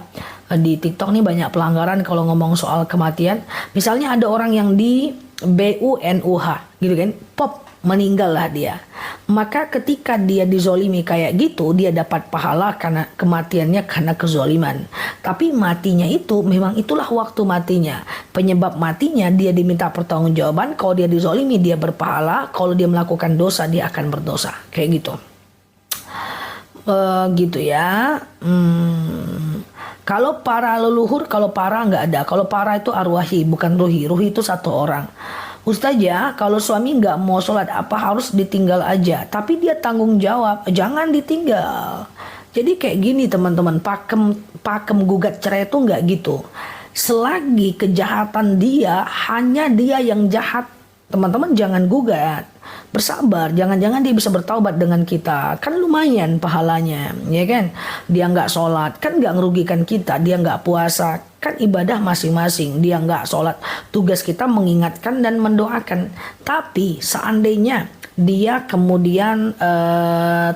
Di TikTok nih banyak pelanggaran kalau ngomong soal kematian. Misalnya ada orang yang di BUNUH gitu kan, pop, meninggal lah dia. Maka ketika dia dizolimi kayak gitu, dia dapat pahala karena kematiannya karena kezoliman. Tapi matinya itu memang itulah waktu matinya. Penyebab matinya dia diminta pertanggungjawaban. Kalau dia dizolimi dia berpahala, kalau dia melakukan dosa dia akan berdosa. Kayak gitu. Gitu ya. Kalau para leluhur, kalau para nggak ada. Kalau para itu arwahi, bukan ruhi. Ruhi itu satu orang. Ustazah, kalau suami nggak mau sholat, apa harus ditinggal aja? Tapi dia tanggung jawab, jangan ditinggal. Jadi kayak gini teman-teman, pakem gugat cerai itu nggak gitu. Selagi kejahatan dia, hanya dia yang jahat, teman-teman jangan gugat. Bersabar, jangan-jangan dia bisa bertaubat dengan kita, kan lumayan pahalanya, ya kan? Dia nggak sholat, kan nggak ngerugikan kita. Dia nggak puasa, kan ibadah masing-masing. Dia nggak sholat, tugas kita mengingatkan dan mendoakan. Tapi seandainya dia kemudian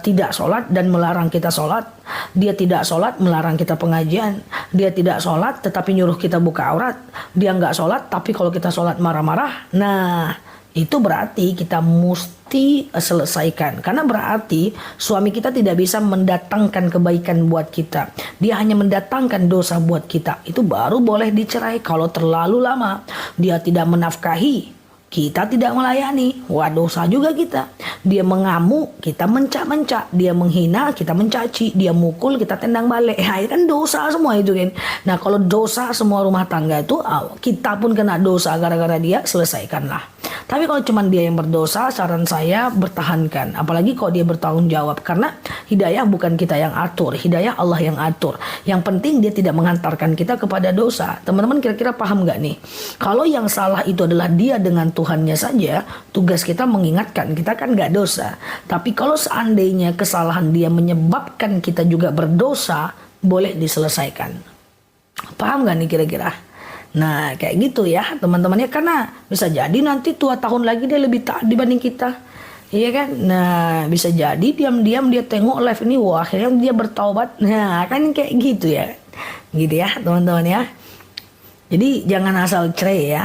tidak sholat dan melarang kita sholat, dia tidak sholat melarang kita pengajian, dia tidak sholat tetapi nyuruh kita buka aurat, dia nggak sholat tapi kalau kita sholat marah-marah, nah itu berarti kita mesti selesaikan. Karena berarti suami kita tidak bisa mendatangkan kebaikan buat kita. Dia hanya mendatangkan dosa buat kita. Itu baru boleh dicerai. Kalau terlalu lama dia tidak menafkahi, kita tidak melayani, wah dosa juga kita. Dia mengamuk, kita mencak-mencak. Dia menghina, kita mencaci. Dia mukul, kita tendang balik. Ya kan dosa semua itu kan. Nah kalau dosa semua rumah tangga itu, kita pun kena dosa gara-gara dia, selesaikanlah. Tapi kalau cuma dia yang berdosa, saran saya bertahankan. Apalagi kalau dia bertanggung jawab. Karena hidayah bukan kita yang atur, hidayah Allah yang atur. Yang penting dia tidak menghantarkan kita kepada dosa. Teman-teman kira-kira paham gak nih? Kalau yang salah itu adalah dia dengan Tuhannya saja, tugas kita mengingatkan, kita kan gak dosa. Tapi kalau seandainya kesalahan dia menyebabkan kita juga berdosa, boleh diselesaikan. Paham gak nih kira-kira? Nah kayak gitu ya teman-temannya. Karena bisa jadi nanti 2 tahun lagi dia lebih taat dibanding kita, iya kan? Nah bisa jadi diam-diam dia tengok live ini, wah akhirnya dia bertaubat. Nah kan kayak gitu ya, gitu ya teman-teman ya. Jadi jangan asal cerai ya.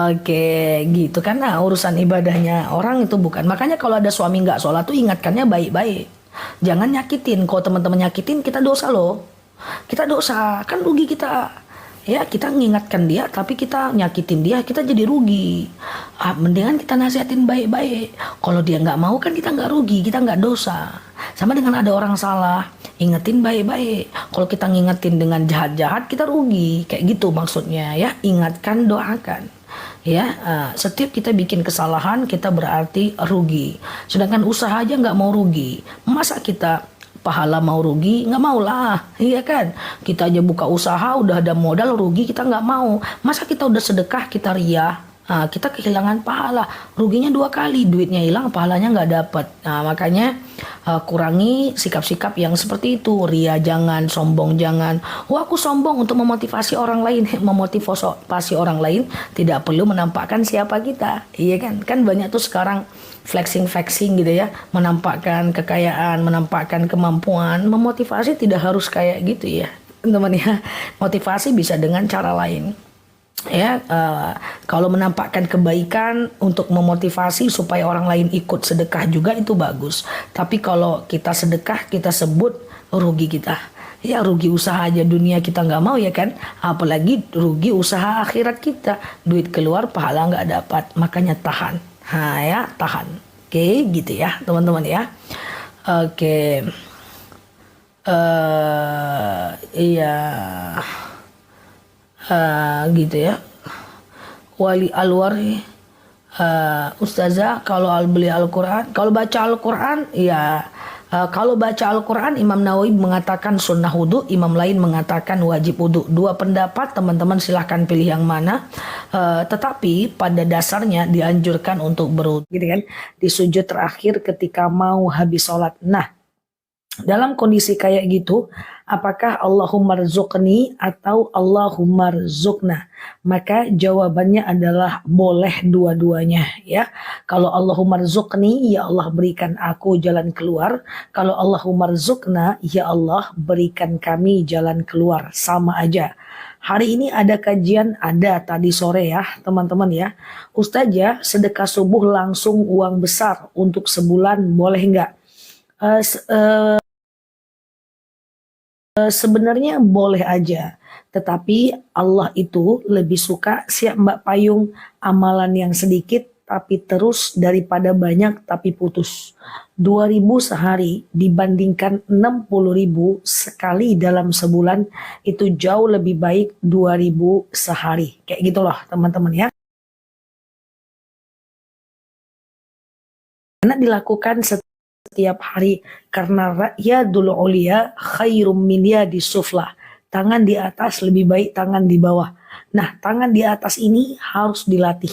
Oke gitu. Karena urusan ibadahnya orang itu bukan. Makanya kalau ada suami nggak sholat tuh ingatkannya baik-baik, jangan nyakitin. Kalau teman-teman nyakitin kita dosa loh. Kita dosa, kan rugi kita. Ya kita mengingatkan dia tapi kita nyakitin dia, kita jadi rugi. Mendingan kita nasihatin baik-baik. Kalau dia nggak mau kan kita nggak rugi, kita nggak dosa. Sama dengan ada orang salah, ingetin baik-baik. Kalau kita ngingetin dengan jahat-jahat kita rugi, kayak gitu maksudnya ya. Ingatkan, doakan. Ya, setiap kita bikin kesalahan kita berarti rugi. Sedangkan usaha aja nggak mau rugi, masa kita pahala mau rugi? Nggak mau lah, iya kan? Kita aja buka usaha udah ada modal rugi kita nggak mau. Masa kita udah sedekah kita ria? Kita kehilangan pahala, ruginya 2 kali, duitnya hilang, pahalanya nggak dapat. Makanya kurangi sikap-sikap yang seperti itu. Ria jangan, sombong jangan. Wah aku sombong untuk memotivasi orang lain. Memotivasi orang lain tidak perlu menampakkan siapa kita, iya kan? Kan banyak tuh sekarang flexing gitu ya, menampakkan kekayaan, menampakkan kemampuan. Memotivasi tidak harus kayak gitu ya teman-teman ya. Motivasi bisa dengan cara lain. Ya, kalau menampakkan kebaikan untuk memotivasi supaya orang lain ikut sedekah juga itu bagus. Tapi kalau kita sedekah kita sebut rugi kita. Ya rugi usaha aja dunia kita nggak mau ya kan. Apalagi rugi usaha akhirat kita. Duit keluar pahala nggak dapat. Makanya tahan. Ya tahan. Oke gitu ya teman-teman ya. Oke. Iya. Gitu ya. Wali Alwari, Ustazah, kalau beli Al-Quran, kalau baca Al-Quran ya, kalau baca Al-Quran Imam Nawawi mengatakan sunnah wudhu, imam lain mengatakan wajib wudhu. Dua pendapat, teman-teman silahkan pilih yang mana. Tetapi pada dasarnya dianjurkan untuk berwudhu gitu kan, di sujud terakhir ketika mau habis sholat. Nah, dalam kondisi kayak gitu, apakah Allahumma rzuqni atau Allahumma rzuqna? Maka jawabannya adalah boleh dua-duanya ya. Kalau Allahumma rzuqni, ya Allah berikan aku jalan keluar. Kalau Allahumma rzuqna, ya Allah berikan kami jalan keluar. Sama aja. Hari ini ada kajian, ada tadi sore ya teman-teman ya. Ustazah, sedekah subuh langsung uang besar untuk sebulan boleh nggak? Sebenarnya boleh aja, tetapi Allah itu lebih suka siap Mbak Payung amalan yang sedikit tapi terus daripada banyak tapi putus. 2.000 sehari dibandingkan 60.000 sekali dalam sebulan itu jauh lebih baik 2.000 sehari. Kayak gitu loh teman-teman ya. Karena dilakukan setiap hari karena ra'yadul ulia khairum min yadis sufla. Tangan di atas lebih baik tangan di bawah. Nah, tangan di atas ini harus dilatih.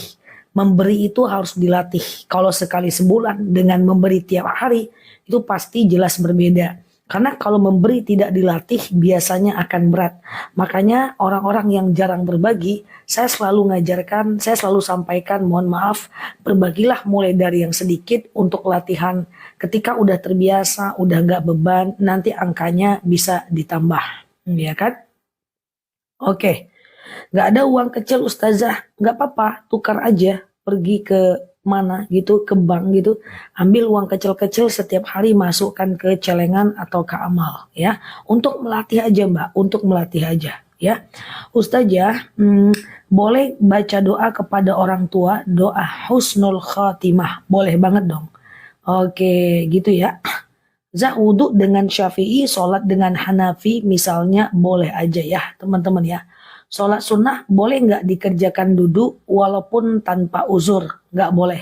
Memberi itu harus dilatih. Kalau sekali sebulan dengan memberi tiap hari itu pasti jelas berbeda. Karena kalau memberi tidak dilatih biasanya akan berat. Makanya orang-orang yang jarang berbagi, saya selalu ngajarkan, saya selalu sampaikan, mohon maaf, berbagilah mulai dari yang sedikit untuk latihan. Ketika udah terbiasa, udah nggak beban, nanti angkanya bisa ditambah. Ya kan? Oke. Nggak ada uang kecil Ustazah, nggak apa-apa, tukar aja, pergi ke mana gitu, ke bank gitu, ambil uang kecil-kecil setiap hari masukkan ke celengan atau ke amal ya, untuk melatih aja Mbak, untuk melatih aja ya. Ustazah, boleh baca doa kepada orang tua, doa husnul khatimah, boleh banget dong. Oke gitu ya. Zah wudhu dengan Syafi'i, sholat dengan Hanafi misalnya boleh aja ya teman-teman ya. Sholat sunnah boleh nggak dikerjakan duduk walaupun tanpa uzur? Nggak boleh.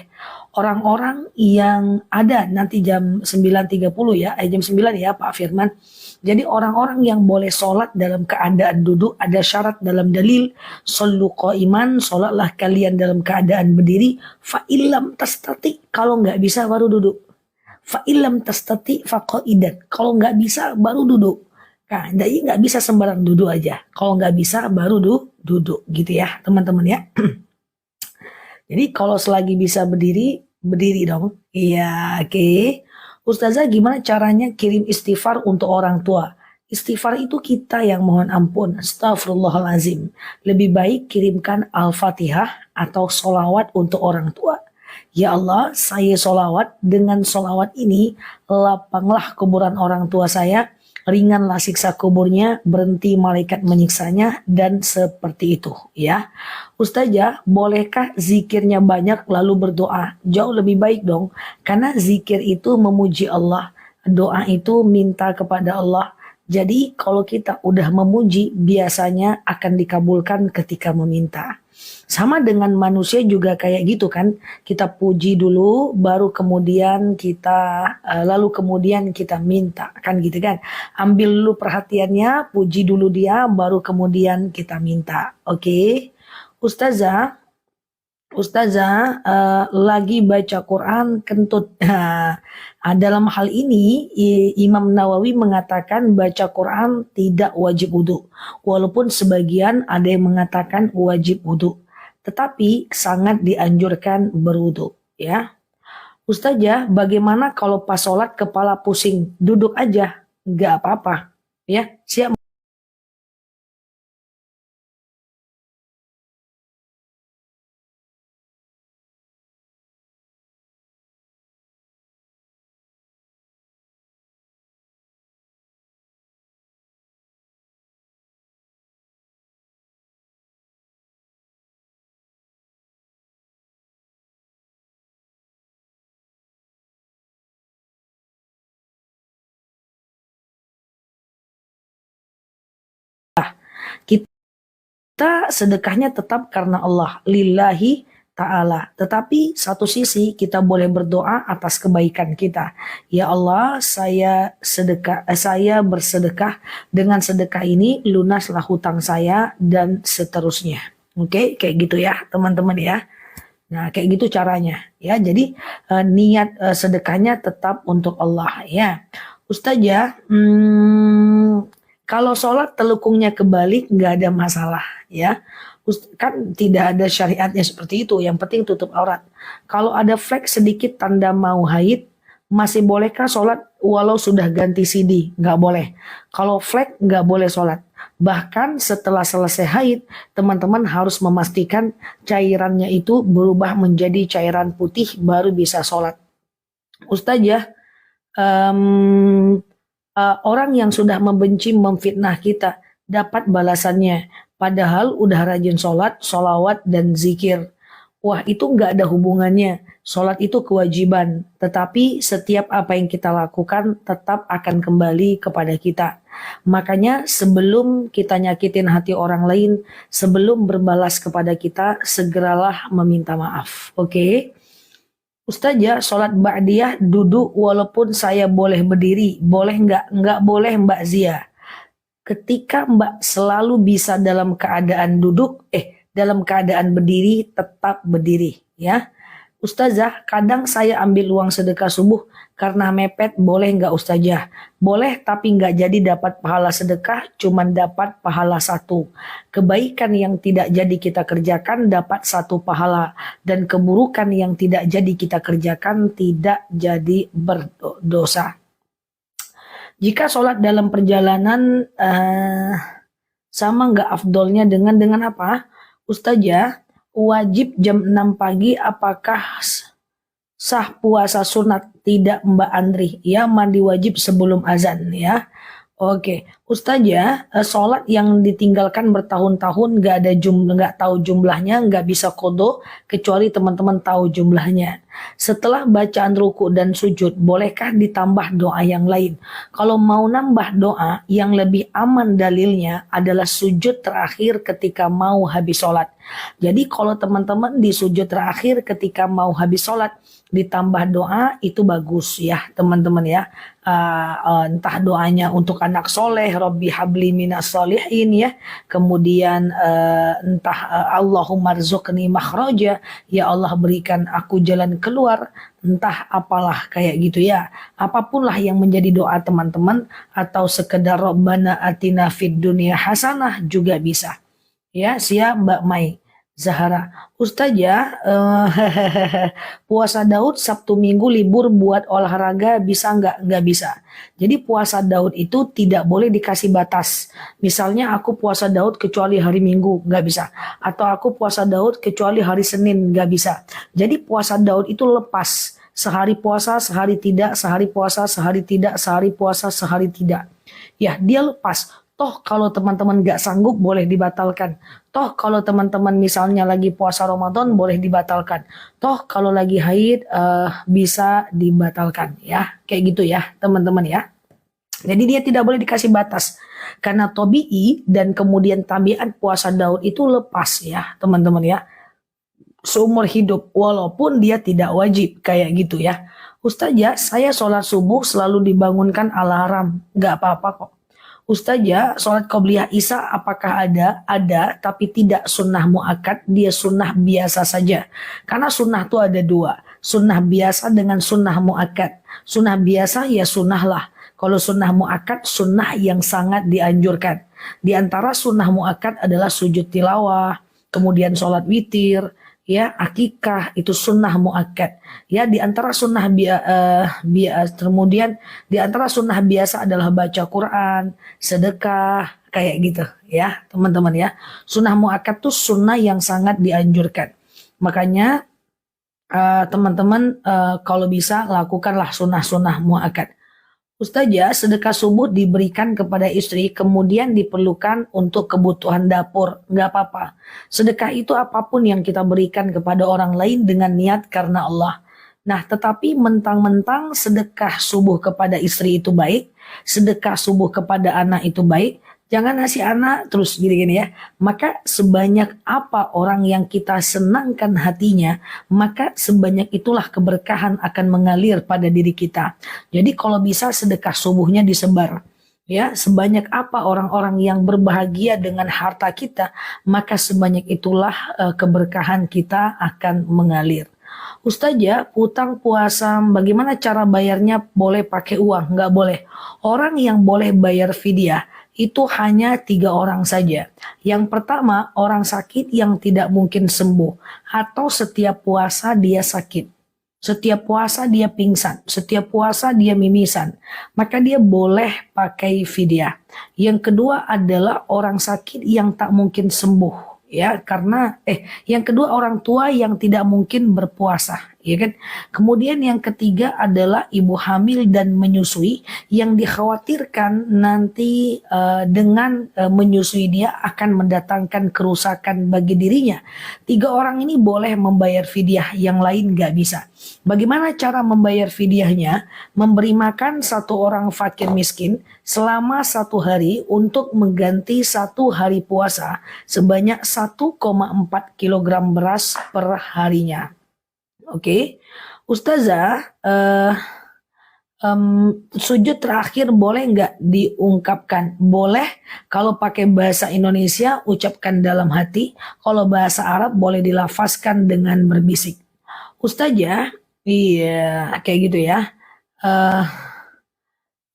Orang-orang yang ada nanti jam 9.30 ya, jam 9 ya Pak Firman. Jadi orang-orang yang boleh sholat dalam keadaan duduk ada syarat dalam dalil. Shollu qa'iman, sholatlah kalian dalam keadaan berdiri. Fa'ilam tastati, kalau nggak bisa baru duduk. Fa'ilam tastati faqa'idan, kalau nggak bisa baru duduk. Nah, jadi nggak bisa sembarang duduk aja. Kalau nggak bisa baru duduk gitu ya teman-teman ya. Jadi kalau selagi bisa berdiri, berdiri dong. Iya, oke. Ustazah gimana caranya kirim istighfar untuk orang tua? Istighfar itu kita yang mohon ampun. Astagfirullahalazim. Lebih baik kirimkan Al-Fatihah atau solawat untuk orang tua. Ya Allah, saya solawat, dengan solawat ini lapanglah kuburan orang tua saya, ringanlah siksa kuburnya, berhenti malaikat menyiksanya, dan seperti itu ya. Ustazah, bolehkah zikirnya banyak lalu berdoa? Jauh lebih baik dong, karena zikir itu memuji Allah, doa itu minta kepada Allah. Jadi kalau kita udah memuji, biasanya akan dikabulkan ketika meminta. Sama dengan manusia juga kayak gitu kan. Kita puji dulu, baru kemudian lalu kemudian kita minta kan gitu kan. Ambil dulu perhatiannya, puji dulu dia, baru kemudian kita minta. Oke, Ustazah, lagi baca Quran kentut. Dalam hal ini Imam Nawawi mengatakan baca Quran tidak wajib wudhu. Walaupun sebagian ada yang mengatakan wajib wudhu. Tetapi sangat dianjurkan berwudhu ya. Ustazah, bagaimana kalau pas sholat kepala pusing? Duduk aja, nggak apa-apa ya. Siap. Kita sedekahnya tetap karena Allah, lillahi ta'ala. Tetapi satu sisi kita boleh berdoa atas kebaikan kita. Ya Allah, saya bersedekah, dengan sedekah ini lunaslah hutang saya dan seterusnya. Oke, kayak gitu ya teman-teman ya. Nah, kayak gitu caranya ya. Jadi niat sedekahnya tetap untuk Allah ya. Ustazah, kalau sholat telukungnya kebalik nggak ada masalah ya. Kan tidak ada syariatnya seperti itu. Yang penting tutup aurat. Kalau ada flek sedikit tanda mau haid, masih bolehkah sholat walau sudah ganti CD? Nggak boleh. Kalau flek nggak boleh sholat. Bahkan setelah selesai haid, teman-teman harus memastikan cairannya itu berubah menjadi cairan putih baru bisa sholat. Ustazah, orang yang sudah membenci, memfitnah kita dapat balasannya. Padahal udah rajin sholat, sholawat, dan zikir. Wah, itu nggak ada hubungannya. Sholat itu kewajiban. Tetapi setiap apa yang kita lakukan tetap akan kembali kepada kita. Makanya sebelum kita nyakitin hati orang lain, sebelum berbalas kepada kita, segeralah meminta maaf. Oke? Ustazah, sholat ba'diyah duduk walaupun saya boleh berdiri. Boleh nggak? Nggak boleh Mbak Zia. Ketika Mbak selalu bisa dalam keadaan dalam keadaan berdiri, tetap berdiri ya. Ustazah, kadang saya ambil uang sedekah subuh karena mepet, boleh nggak Ustazah? Boleh, tapi nggak jadi dapat pahala sedekah, cuman dapat pahala satu. Kebaikan yang tidak jadi kita kerjakan dapat satu pahala, dan keburukan yang tidak jadi kita kerjakan tidak jadi berdosa. Jika sholat dalam perjalanan sama nggak afdolnya dengan apa? Ustazah, wajib jam 6 pagi, apakah sah puasa sunat? Tidak Mbak Andri, ya mandi wajib sebelum azan ya. Oke, Ustazah, sholat yang ditinggalkan bertahun-tahun nggak tahu jumlahnya, nggak bisa kodo kecuali teman-teman tahu jumlahnya. Setelah bacaan ruku dan sujud, bolehkah ditambah doa yang lain? Kalau mau nambah doa, yang lebih aman dalilnya adalah sujud terakhir ketika mau habis sholat. Jadi kalau teman-teman di sujud terakhir ketika mau habis sholat, ditambah doa itu bagus ya teman-teman ya. Entah doanya untuk anak soleh, Rabbi habli minas solihin ya, kemudian entah Allahumma rzuqni makhraja, ya Allah berikan aku jalan keluar, entah apalah kayak gitu ya. Apapun lah yang menjadi doa teman-teman, atau sekedar Rabbana atina fid dunya hasanah juga bisa ya. Siap Mbak Mai Zahara. Ustazah, puasa Daud Sabtu Minggu libur buat olahraga bisa nggak? Nggak bisa. Jadi puasa Daud itu tidak boleh dikasih batas. Misalnya aku puasa Daud kecuali hari Minggu, nggak bisa. Atau aku puasa Daud kecuali hari Senin, nggak bisa. Jadi puasa Daud itu lepas. Sehari puasa, sehari tidak, sehari puasa, sehari tidak, sehari puasa, sehari tidak. Ya, dia lepas. Toh kalau teman-teman gak sanggup boleh dibatalkan. Toh kalau teman-teman misalnya lagi puasa Ramadan boleh dibatalkan. Toh kalau lagi haid bisa dibatalkan ya. Kayak gitu ya teman-teman ya. Jadi dia tidak boleh dikasih batas. Karena tobi'i dan kemudian tabiat puasa Daud itu lepas ya teman-teman ya. Seumur hidup walaupun dia tidak wajib kayak gitu ya. Ustazah, saya sholat subuh selalu dibangunkan alarm. Gak apa-apa kok. Ustazah, sholat qobliyah isya apakah ada? Ada, tapi tidak sunnah muakkad, dia sunnah biasa saja. Karena sunnah itu ada dua, sunnah biasa dengan sunnah muakkad. Sunnah biasa ya sunnah lah. Kalau sunnah muakkad, sunnah yang sangat dianjurkan. Di antara sunnah muakkad adalah sujud tilawah, kemudian sholat witir, ya akikah itu sunnah muakkad. Ya di antara sunnah kemudian di antara sunnah biasa adalah baca Quran, sedekah, kayak gitu ya teman-teman ya. Sunnah muakkad tuh sunnah yang sangat dianjurkan. Makanya teman-teman kalau bisa lakukanlah sunnah-sunnah muakkad. Ustazah, sedekah subuh diberikan kepada istri, kemudian diperlukan untuk kebutuhan dapur. Nggak apa-apa. Sedekah itu apapun yang kita berikan kepada orang lain dengan niat karena Allah. Nah, tetapi mentang-mentang sedekah subuh kepada istri itu baik, sedekah subuh kepada anak itu baik, jangan ngasih anak terus gini-gini ya. Maka sebanyak apa orang yang kita senangkan hatinya, maka sebanyak itulah keberkahan akan mengalir pada diri kita. Jadi kalau bisa sedekah subuhnya disebar. Ya, sebanyak apa orang-orang yang berbahagia dengan harta kita, maka sebanyak itulah keberkahan kita akan mengalir. Ustazah, utang puasa bagaimana cara bayarnya? Boleh pakai uang? Nggak boleh. Orang yang boleh bayar fidyah itu hanya 3 orang saja. Yang pertama, orang sakit yang tidak mungkin sembuh. Atau setiap puasa dia sakit. Setiap puasa dia pingsan. Setiap puasa dia mimisan. Maka dia boleh pakai fidyah. Yang kedua adalah orang sakit yang tak mungkin sembuh. Ya, karena yang kedua orang tua yang tidak mungkin berpuasa, ya kan? Kemudian yang ketiga adalah ibu hamil dan menyusui yang dikhawatirkan nanti dengan menyusui dia akan mendatangkan kerusakan bagi dirinya. 3 orang ini boleh membayar fidyah, yang lain nggak bisa. Bagaimana cara membayar fidyahnya? Memberi makan 1 orang fakir miskin selama 1 hari untuk mengganti 1 hari puasa sebanyak 1,4 kilogram beras per harinya. Oke, Ustazah, sujud terakhir boleh nggak diungkapkan? Boleh. Kalau pakai bahasa Indonesia ucapkan dalam hati. Kalau bahasa Arab boleh dilafazkan dengan berbisik. Ustazah, iya kayak gitu ya.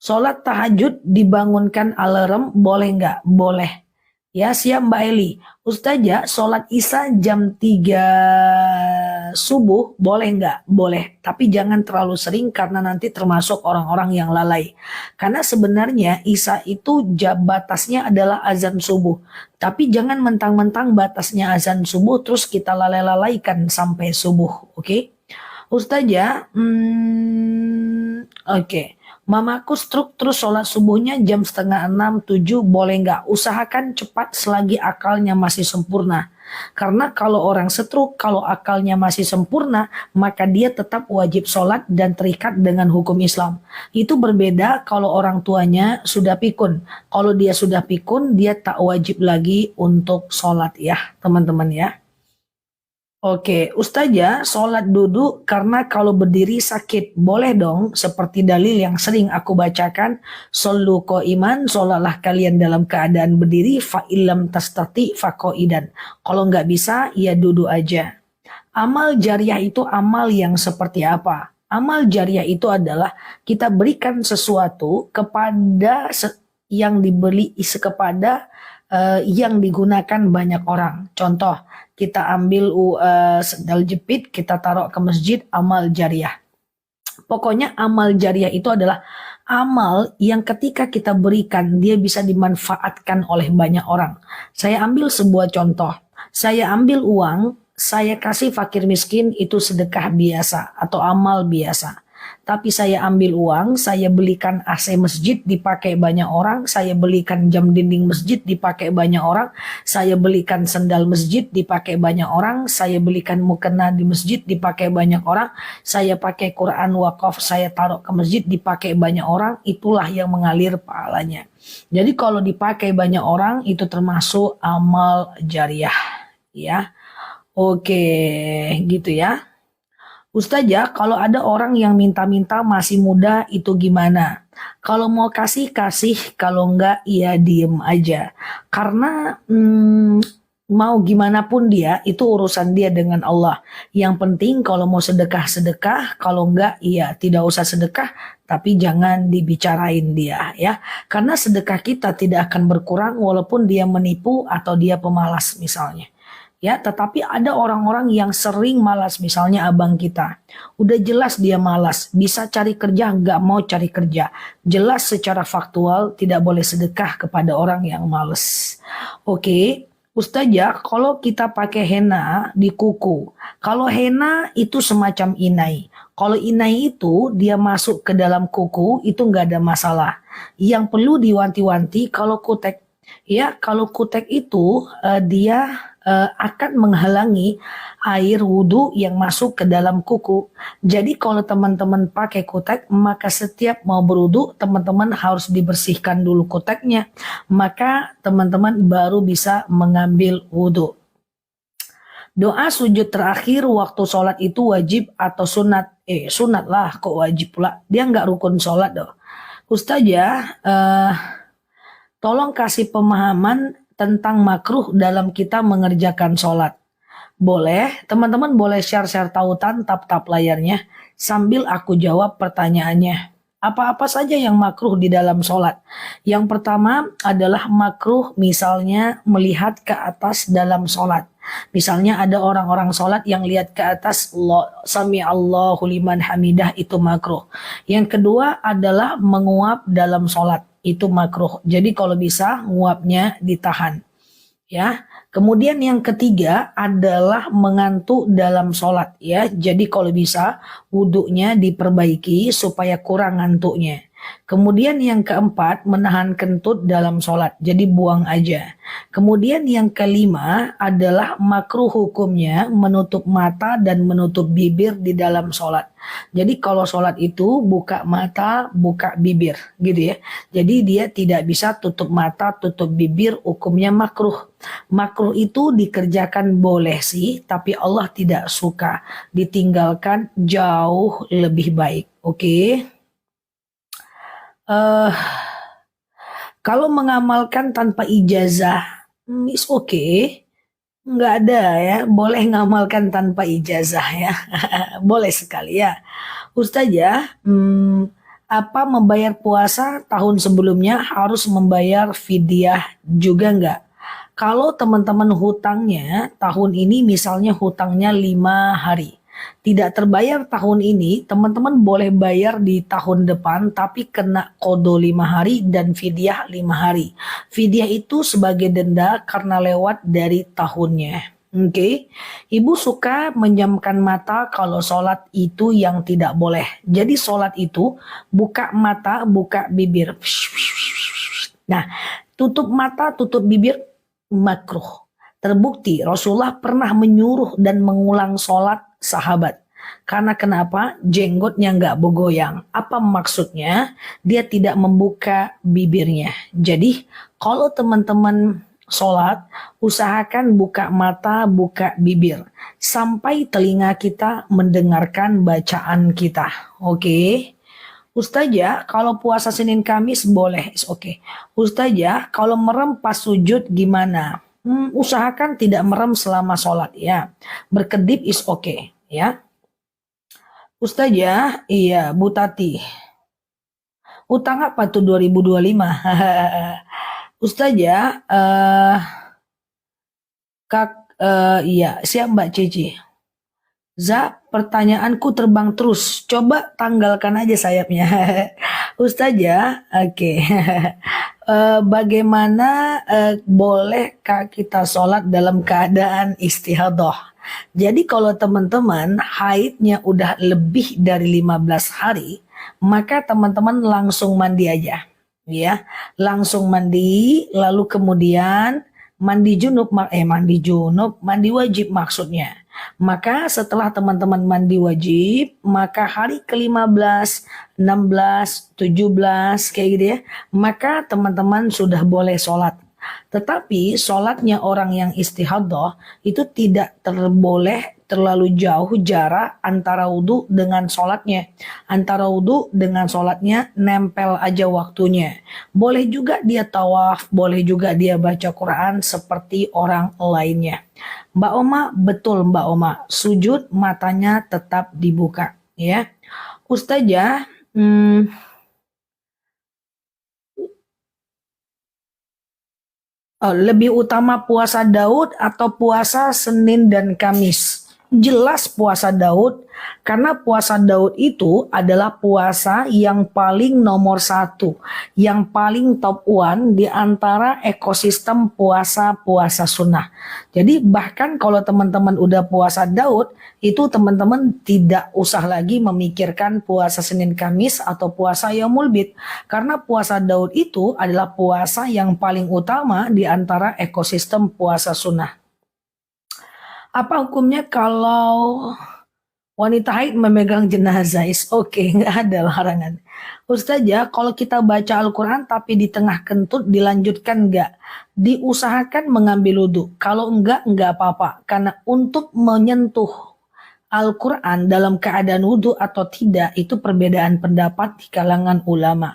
Sholat tahajud dibangunkan alarm boleh nggak? Boleh. Ya siap Mbak Eli. Ustazah, sholat isya jam 3 subuh boleh nggak? Boleh. Tapi jangan terlalu sering karena nanti termasuk orang-orang yang lalai. Karena sebenarnya isya itu batasnya adalah azan subuh. Tapi jangan mentang-mentang batasnya azan subuh terus kita lalai-lalaikan sampai subuh. Oke? Ustazah, oke. Mamaku stroke terus sholat subuhnya jam 5:30, 7 boleh nggak? Usahakan cepat selagi akalnya masih sempurna. Karena kalau orang stroke, kalau akalnya masih sempurna, maka dia tetap wajib sholat dan terikat dengan hukum Islam. Itu berbeda kalau orang tuanya sudah pikun. Kalau dia sudah pikun, dia tak wajib lagi untuk sholat ya teman-teman ya. Oke, Ustazah, sholat duduk karena kalau berdiri sakit. Boleh dong, seperti dalil yang sering aku bacakan. Shollu qa'iman, sholatlah kalian dalam keadaan berdiri. Fa'ilam tastati faqa'idan. Kalau nggak bisa, ya duduk aja. Amal jariah itu amal yang seperti apa? Amal jariah itu adalah kita berikan sesuatu kepada yang dibeli kepada yang digunakan banyak orang. Contoh, kita ambil sendal jepit, kita taruh ke masjid, amal jariah. Pokoknya amal jariah itu adalah amal yang ketika kita berikan, dia bisa dimanfaatkan oleh banyak orang. Saya ambil sebuah contoh. Saya ambil uang, saya kasih fakir miskin, itu sedekah biasa atau amal biasa. tapi saya ambil uang, saya belikan AC masjid dipakai banyak orang, saya belikan jam dinding masjid dipakai banyak orang, saya belikan sendal masjid dipakai banyak orang, saya belikan mukena di masjid dipakai banyak orang, saya pakai Quran wakaf, saya taruh ke masjid dipakai banyak orang, itulah yang mengalir pahalanya. Jadi kalau dipakai banyak orang itu termasuk amal jariah, ya. Oke, gitu ya. Ustazah, kalau ada orang yang minta-minta masih muda itu gimana? Kalau mau kasih, kasih. Kalau enggak, ya diem aja. Karena mau gimana pun dia, itu urusan dia dengan Allah. Yang penting kalau mau sedekah, sedekah. Kalau enggak, ya tidak usah sedekah. Tapi jangan dibicarain dia ya. Karena sedekah kita tidak akan berkurang walaupun dia menipu atau dia pemalas misalnya. Ya, tetapi ada orang-orang yang sering malas, misalnya abang kita. Udah jelas dia malas, bisa cari kerja, nggak mau cari kerja. Jelas secara faktual tidak boleh sedekah kepada orang yang malas. Oke, Ustazah, kalau kita pakai henna di kuku, kalau henna itu semacam inai. Kalau inai itu dia masuk ke dalam kuku, itu nggak ada masalah. Yang perlu diwanti-wanti kalau kutek. Ya, kalau kutek itu dia akan menghalangi air wudhu yang masuk ke dalam kuku. Jadi kalau teman-teman pakai kutek, maka setiap mau berwudhu, teman-teman harus dibersihkan dulu kuteknya. Maka teman-teman baru bisa mengambil wudhu. Doa sujud terakhir waktu sholat itu wajib atau sunat? Sunat lah, kok wajib pula? Dia nggak rukun sholat doh. Ustazah, tolong kasih pemahaman tentang makruh dalam kita mengerjakan sholat. Boleh, teman-teman boleh share-share tautan tap-tap layarnya sambil aku jawab pertanyaannya. Apa-apa saja yang makruh di dalam sholat? Yang pertama adalah makruh misalnya melihat ke atas dalam sholat. Misalnya ada orang-orang sholat yang lihat ke atas, sami Allahu liman hamidah, itu makruh. Yang kedua adalah menguap dalam sholat. Itu makruh. Jadi kalau bisa nguapnya ditahan. Ya. Kemudian yang ketiga adalah mengantuk dalam sholat. Ya. Jadi kalau bisa wudhunya diperbaiki supaya kurang ngantuknya. Kemudian yang keempat menahan kentut dalam sholat. Jadi buang aja. Kemudian yang kelima adalah makruh hukumnya menutup mata dan menutup bibir di dalam sholat. Jadi kalau sholat itu buka mata, buka bibir gitu ya. Jadi dia tidak bisa tutup mata, tutup bibir, hukumnya makruh. Makruh itu dikerjakan boleh sih, tapi Allah tidak suka. Ditinggalkan jauh lebih baik. Oke. Kalau mengamalkan tanpa ijazah, is okay. Nggak ada ya, boleh ngamalkan tanpa ijazah ya. Boleh sekali ya. Ustazah, apa membayar puasa tahun sebelumnya harus membayar fidyah juga nggak? Kalau teman-teman hutangnya tahun ini misalnya hutangnya 5 hari. Tidak terbayar tahun ini, teman-teman boleh bayar di tahun depan tapi kena kodo 5 hari dan fidyah 5 hari. Fidyah itu sebagai denda karena lewat dari tahunnya. Oke, Ibu suka menjamkan mata kalau sholat itu yang tidak boleh. Jadi sholat itu buka mata, buka bibir. Nah, tutup mata, tutup bibir makruh. Terbukti Rasulullah pernah menyuruh dan mengulang sholat sahabat. Karena kenapa? Jenggotnya nggak bergoyang. Apa maksudnya? Dia tidak membuka bibirnya. Jadi kalau teman-teman sholat, usahakan buka mata, buka bibir. Sampai telinga kita mendengarkan bacaan kita. Oke? Ustazah, kalau puasa Senin Kamis boleh. Oke. Ustazah, kalau merem pas sujud gimana? Usahakan tidak merem selama sholat ya. Berkedip is okay ya. Ustazah, iya Bu Tati. Utang apa tuh 2025? Ustazah, iya siap Mbak Cici. Pertanyaanku terbang terus. Coba tanggalkan aja sayapnya. Ustazah, oke. Bagaimana bolehkah kita sholat dalam keadaan istihadah? Jadi kalau teman-teman haidnya udah lebih dari 15 hari, maka teman-teman langsung mandi aja. Ya, langsung mandi, lalu kemudian mandi wajib maksudnya. Maka setelah teman-teman mandi wajib, maka hari ke-15, 16, 17 kayak gitu ya, maka teman-teman sudah boleh sholat. Tetapi sholatnya orang yang istihadah itu tidak terboleh terlalu jauh jarak antara wudhu dengan sholatnya. Antara wudhu dengan sholatnya nempel aja waktunya. Boleh juga dia tawaf, boleh juga dia baca Quran seperti orang lainnya. Mbak Oma, betul Mbak Oma, sujud matanya tetap dibuka. Ya, Ustazah, lebih utama puasa Daud atau puasa Senin dan Kamis? Jelas puasa Daud, karena puasa Daud itu adalah puasa yang paling nomor satu, yang paling top one di antara ekosistem puasa-puasa sunnah. Jadi bahkan kalau teman-teman udah puasa Daud, itu teman-teman tidak usah lagi memikirkan puasa Senin Kamis atau puasa Yaumul Bid. Karena puasa Daud itu adalah puasa yang paling utama di antara ekosistem puasa sunnah. Apa hukumnya kalau wanita haid memegang jenazah? Oke, nggak ada larangan. Ustazah, kalau kita baca Al-Quran tapi di tengah kentut dilanjutkan nggak? Diusahakan mengambil wudhu. Kalau nggak apa-apa. Karena untuk menyentuh Al-Quran dalam keadaan wudhu atau tidak, itu perbedaan pendapat di kalangan ulama.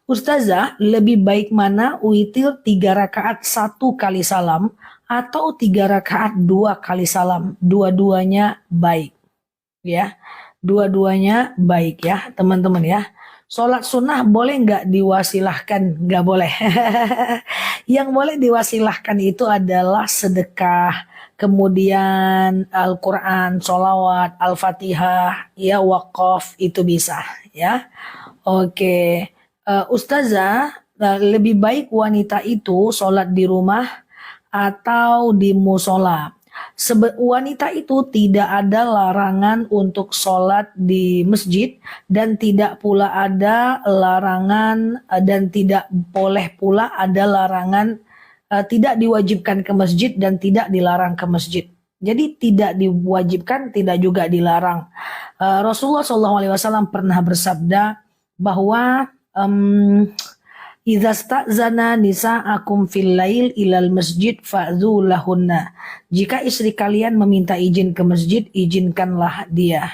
Ustazah, lebih baik mana witir 3 rakaat 1 kali salam atau 3 rakaat 2 kali salam? Dua-duanya baik. Ya, dua-duanya baik ya teman-teman ya. Sholat sunnah boleh nggak diwasilahkan? Nggak boleh. Yang boleh diwasilahkan itu adalah sedekah, kemudian Al-Quran, sholawat, Al-Fatihah, ya wakaf itu bisa ya. Oke, Ustazah, lebih baik wanita itu sholat di rumah atau di musola? Wanita itu tidak ada larangan untuk sholat di masjid dan tidak pula ada larangan dan tidak boleh pula ada larangan, tidak diwajibkan ke masjid dan tidak dilarang ke masjid. Jadi tidak diwajibkan, tidak juga dilarang. Rasulullah SAW pernah bersabda bahwa idza sta'zana nisa'akum fil lail ilal masjid fa'dzu lahunna. Jika istri kalian meminta izin ke masjid, izinkanlah dia.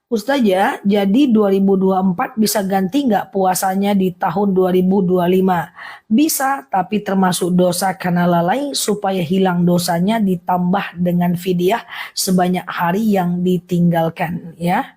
Ustazah, jadi 2024 bisa ganti nggak puasanya di tahun 2025? Bisa, tapi termasuk dosa karena lalai. Supaya hilang dosanya ditambah dengan fidyah sebanyak hari yang ditinggalkan ya.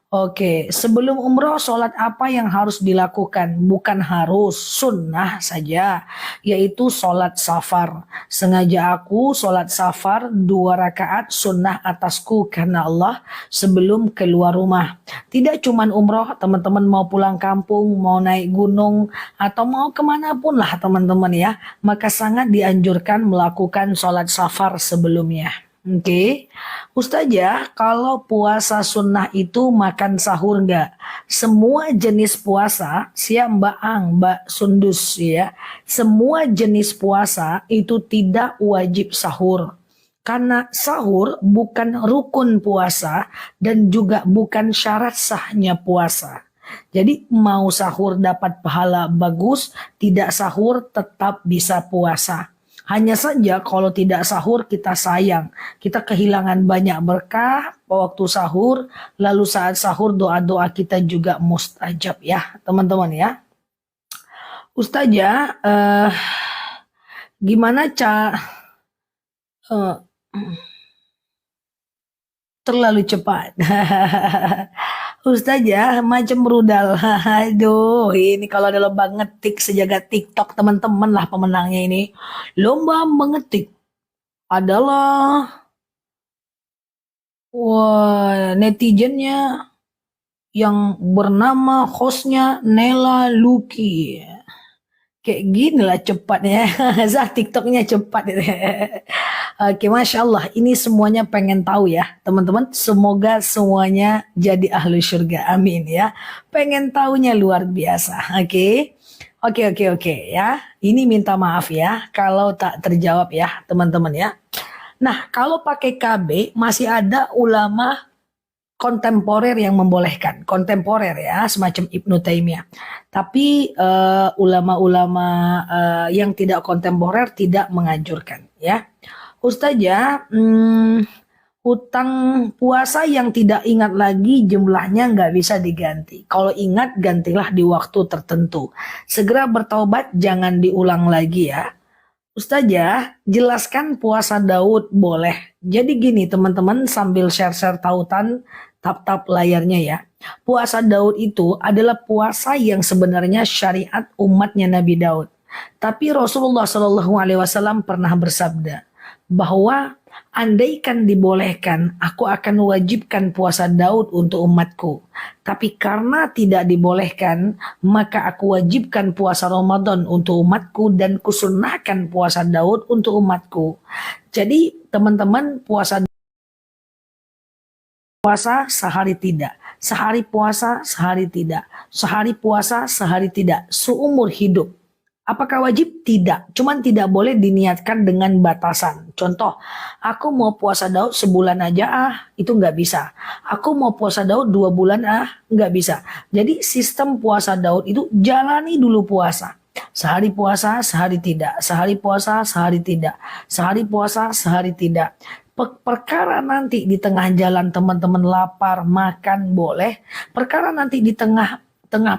Oke, sebelum umroh sholat apa yang harus dilakukan? Bukan harus, sunnah saja, yaitu sholat safar. Sengaja aku sholat safar 2 rakaat sunnah atasku karena Allah sebelum keluar rumah. Tidak cuman umroh, teman-teman mau pulang kampung, mau naik gunung, atau mau kemana pun lah teman-teman ya. Maka sangat dianjurkan melakukan sholat safar sebelumnya. Oke, Ustazah, kalau puasa sunnah itu makan sahur enggak? Semua jenis puasa, siap Mbak Ang, Mbak Sundus ya. Semua jenis puasa itu tidak wajib sahur. Karena sahur bukan rukun puasa dan juga bukan syarat sahnya puasa. Jadi mau sahur dapat pahala bagus, tidak sahur tetap bisa puasa. Hanya saja kalau tidak sahur kita sayang. Kita kehilangan banyak berkah waktu sahur. Lalu saat sahur doa-doa kita juga mustajab ya teman-teman ya. Ustazah, gimana terlalu cepat. Ustazah macam rudal. Aduh, ini kalau ada lomba ngetik sejagat TikTok teman-teman lah pemenangnya ini. Lomba mengetik adalah netizennya yang bernama hostnya Nela Luki. Kayak gini lah cepatnya. Zah TikToknya cepat. Oke, Masya Allah, ini semuanya pengen tahu ya, teman-teman. Semoga semuanya jadi ahli surga. Amin ya. Pengen tahunya luar biasa. Oke. Oke ya. Ini minta maaf ya kalau tak terjawab ya, teman-teman ya. Nah, kalau pakai KB masih ada ulama kontemporer yang membolehkan. Kontemporer ya, semacam Ibnu Taimiyah. Tapi ulama-ulama yang tidak kontemporer tidak menganjurkan ya. Ustazah, hutang puasa yang tidak ingat lagi jumlahnya nggak bisa diganti. Kalau ingat, gantilah di waktu tertentu. Segera bertaubat, jangan diulang lagi ya. Ustazah, jelaskan puasa Daud boleh. Jadi gini teman-teman, sambil share-share tautan, tap-tap layarnya ya. Puasa Daud itu adalah puasa yang sebenarnya syariat umatnya Nabi Daud. Tapi Rasulullah Shallallahu Alaihi Wasallam pernah bersabda bahwa andaikan dibolehkan, aku akan wajibkan puasa Daud untuk umatku. Tapi karena tidak dibolehkan, maka aku wajibkan puasa Ramadan untuk umatku dan kusunnahkan puasa Daud untuk umatku. Jadi teman-teman, puasa sehari tidak, sehari puasa sehari tidak, sehari puasa sehari tidak, seumur hidup. Apakah wajib? Tidak. Cuman tidak boleh diniatkan dengan batasan. Contoh, aku mau puasa Daud sebulan aja itu nggak bisa. Aku mau puasa Daud 2 bulan nggak bisa. Jadi sistem puasa Daud itu jalani dulu puasa. Sehari puasa, sehari tidak. Sehari puasa, sehari tidak. Sehari puasa, sehari tidak. Perkara nanti di tengah jalan teman-teman lapar, makan boleh. Perkara nanti di tengah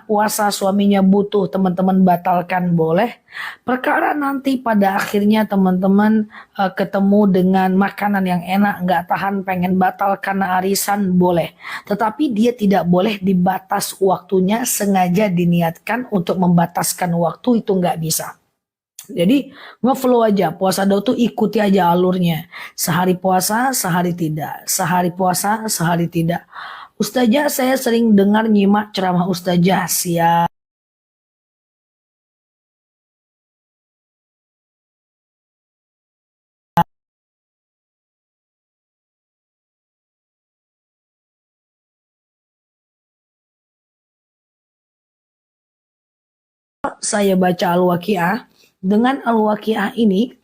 puasa suaminya butuh, teman-teman batalkan boleh. Perkara nanti pada akhirnya teman-teman ketemu dengan makanan yang enak, nggak tahan pengen batal karena arisan boleh. Tetapi dia tidak boleh dibatas waktunya, sengaja diniatkan untuk membataskan waktu itu nggak bisa. Jadi ngeflow aja, puasa Daud tuh ikuti aja alurnya. Sehari puasa, sehari tidak. Sehari puasa, sehari tidak. Ustazah, saya sering dengar nyimak ceramah Ustazah. Siap. Saya baca Al-Waqiah. Dengan Al-Waqiah ini,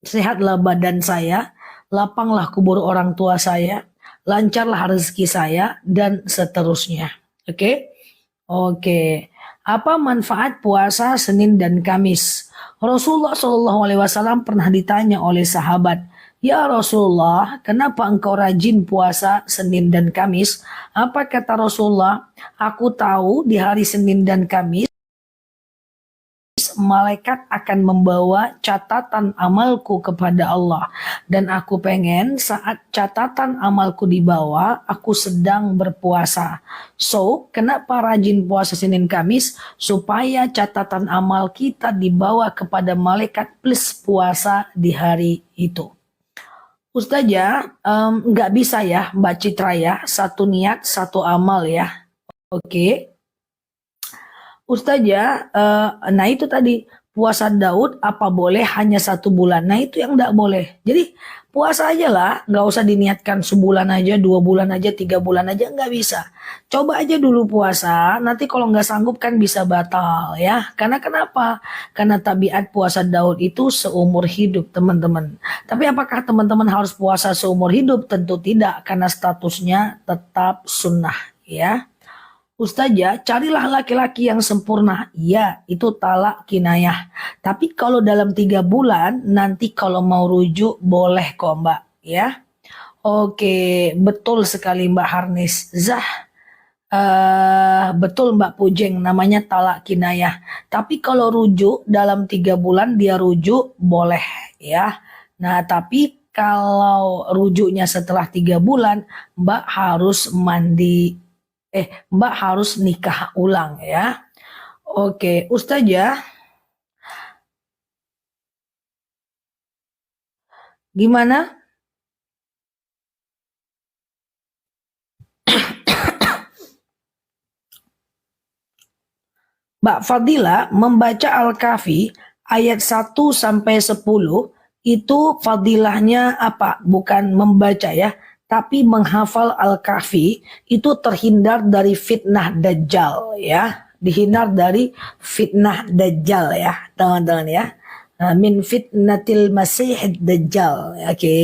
sehatlah badan saya, lapanglah kubur orang tua saya, lancarlah rezeki saya, dan seterusnya. Oke? Oke. Apa manfaat puasa Senin dan Kamis? Rasulullah Shallallahu Alaihi Wasallam pernah ditanya oleh sahabat, ya Rasulullah, kenapa engkau rajin puasa Senin dan Kamis? Apa kata Rasulullah? Aku tahu di hari Senin dan Kamis malaikat akan membawa catatan amalku kepada Allah. Dan aku pengen saat catatan amalku dibawa, aku sedang berpuasa. So, kenapa rajin puasa Senin Kamis? Supaya catatan amal kita dibawa kepada malaikat plus puasa di hari itu. Ustazah, nggak bisa ya Mbak Citra ya, satu niat, satu amal ya. Oke. Ustazah, nah itu tadi puasa Daud apa boleh hanya 1 bulan? Nah itu yang enggak boleh. Jadi puasa aja lah, nggak usah diniatkan sebulan aja, 2 bulan aja, 3 bulan aja, nggak bisa. Coba aja dulu puasa, nanti kalau nggak sanggup kan bisa batal ya. Karena kenapa? Karena tabiat puasa Daud itu seumur hidup teman-teman. Tapi apakah teman-teman harus puasa seumur hidup? Tentu tidak, karena statusnya tetap sunnah ya. Ustazah, carilah laki-laki yang sempurna. Ya, itu talak kinayah. Tapi kalau dalam 3 bulan, nanti kalau mau rujuk boleh kok Mbak. Ya, oke, betul sekali Mbak Harnis. Betul Mbak Pujeng, namanya talak kinayah. Tapi kalau rujuk dalam 3 bulan dia rujuk boleh ya. Nah, tapi kalau rujuknya setelah 3 bulan, Mbak harus Mbak harus nikah ulang ya. Oke, Ustazah, gimana? Mbak Fadila membaca Al-Kahfi ayat 1 sampai 10 Itu fadilahnya apa? Bukan membaca ya, tapi menghafal Al-Kahfi itu terhindar dari fitnah Dajjal ya. Dihindar dari fitnah Dajjal ya, teman-teman ya. Min fitnatil masih Dajjal. Oke.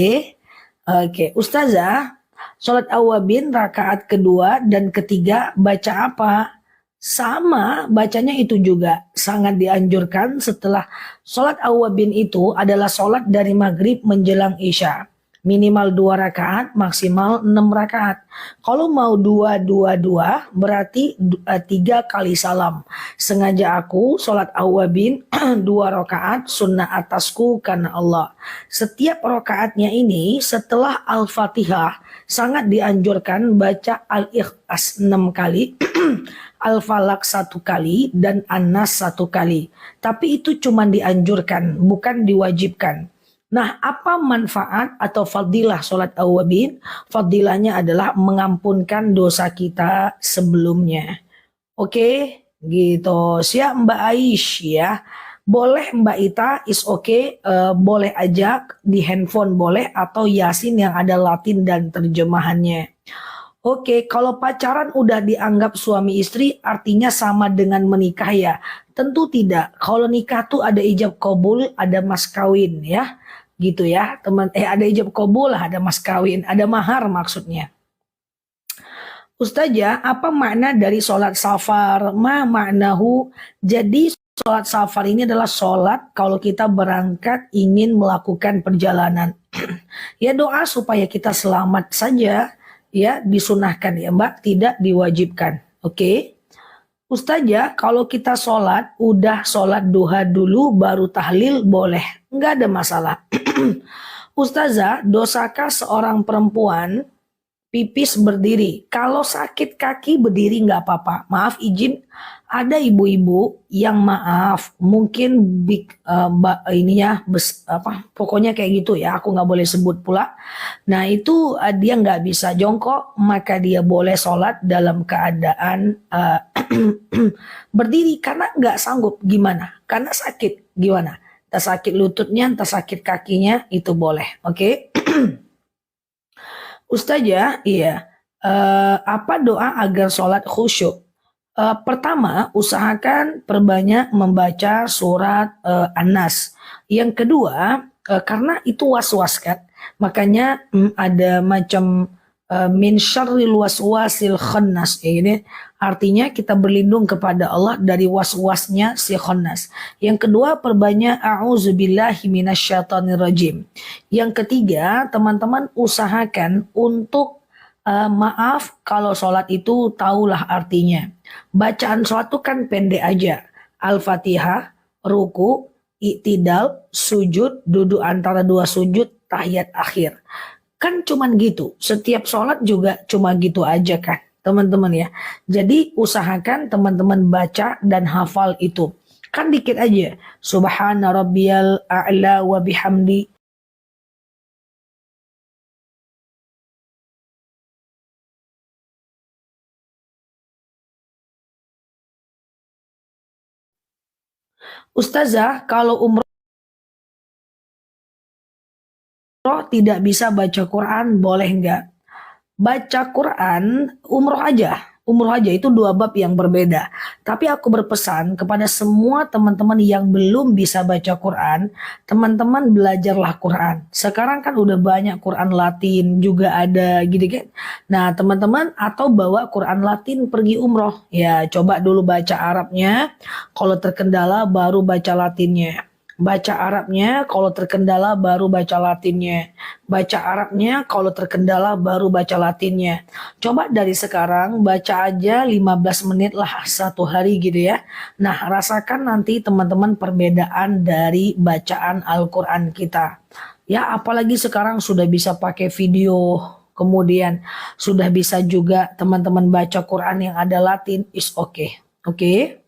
Oke, Ustazah, sholat awabin rakaat kedua dan ketiga baca apa? Sama, bacanya itu juga sangat dianjurkan setelah sholat awabin itu adalah sholat dari maghrib menjelang isya. Minimal 2 rakaat, maksimal 6 rakaat. Kalau mau 2 berarti 3 kali salam. Sengaja aku sholat awabin 2 rakaat sunnah atasku karena Allah. Setiap rakaatnya ini setelah Al-Fatihah sangat dianjurkan baca Al-Ikhlas 6 kali. Al-Falak 1 kali dan An-Nas 1 kali. Tapi itu cuma dianjurkan, bukan diwajibkan. Nah, apa manfaat atau fadilah sholat awabin? Fadilahnya adalah mengampunkan dosa kita sebelumnya. Oke, gitu. Siap Mbak Aish ya. Boleh Mbak Ita, is oke. Boleh aja di handphone boleh atau Yasin yang ada Latin dan terjemahannya. Oke, kalau pacaran udah dianggap suami istri artinya sama dengan menikah ya? Tentu tidak. Kalau nikah tuh ada ijab kabul, ada mas kawin ya. Gitu ya, teman. Ada ijab kabul, ada mas kawin, ada mahar maksudnya. Ustazah, apa makna dari sholat safar? Ma maknahu. Jadi sholat safar ini adalah sholat kalau kita berangkat ingin melakukan perjalanan. Ya doa supaya kita selamat saja. Ya disunahkan ya Mbak, tidak diwajibkan. Oke. Ustazah, kalau kita sholat, udah sholat duha dulu baru tahlil boleh. Nggak ada masalah. Ustazah, dosakah seorang perempuan pipis berdiri? Kalau sakit kaki berdiri nggak apa-apa. Maaf izin, ada ibu-ibu yang maaf mungkin pokoknya kayak gitu ya. Aku nggak boleh sebut pula. Nah itu dia nggak bisa jongkok, maka dia boleh sholat dalam keadaan berdiri karena nggak sanggup. Gimana? Karena sakit. Gimana? Entah sakit lututnya, entah sakit kakinya, itu boleh. Oke? Ustazah, iya. Apa doa agar sholat khusyuk? Pertama, usahakan perbanyak membaca surat An-Nas. Yang kedua, karena itu was-was kan, makanya ada macam min syarril waswasil khannas. Ini artinya kita berlindung kepada Allah dari was-wasnya si khannas. Yang kedua, perbanyak a'udzubillahi minasyaitonirrajim. Yang ketiga, teman-teman usahakan untuk maaf kalau sholat itu tahulah artinya. Bacaan sholat itu kan pendek aja. Al-Fatihah, ruku, i'tidal, sujud, duduk antara 2 sujud, tahiyat akhir. Kan cuman gitu. Setiap sholat juga cuma gitu aja kan teman-teman ya. Jadi usahakan teman-teman baca dan hafal itu. Kan dikit aja. Subhana rabbiyal a'la wa bihamdi. Ustazah, kalau umroh tidak bisa baca Quran, boleh nggak? Baca Quran, umroh aja itu 2 bab yang berbeda. Tapi aku berpesan kepada semua teman-teman yang belum bisa baca Quran, teman-teman belajarlah Quran. Sekarang kan udah banyak Quran Latin juga ada gitu kan. Nah teman-teman atau bawa Quran Latin pergi umroh. Ya coba dulu baca Arabnya, kalau terkendala baru baca Latinnya. Baca Arabnya, kalau terkendala baru baca Latinnya. Baca Arabnya, kalau terkendala baru baca Latinnya. Coba dari sekarang baca aja 15 menit lah 1 hari gitu ya. Nah rasakan nanti teman-teman perbedaan dari bacaan Al-Quran kita. Ya apalagi sekarang sudah bisa pakai video. Kemudian sudah bisa juga teman-teman baca Quran yang ada Latin. Is okay. Oke.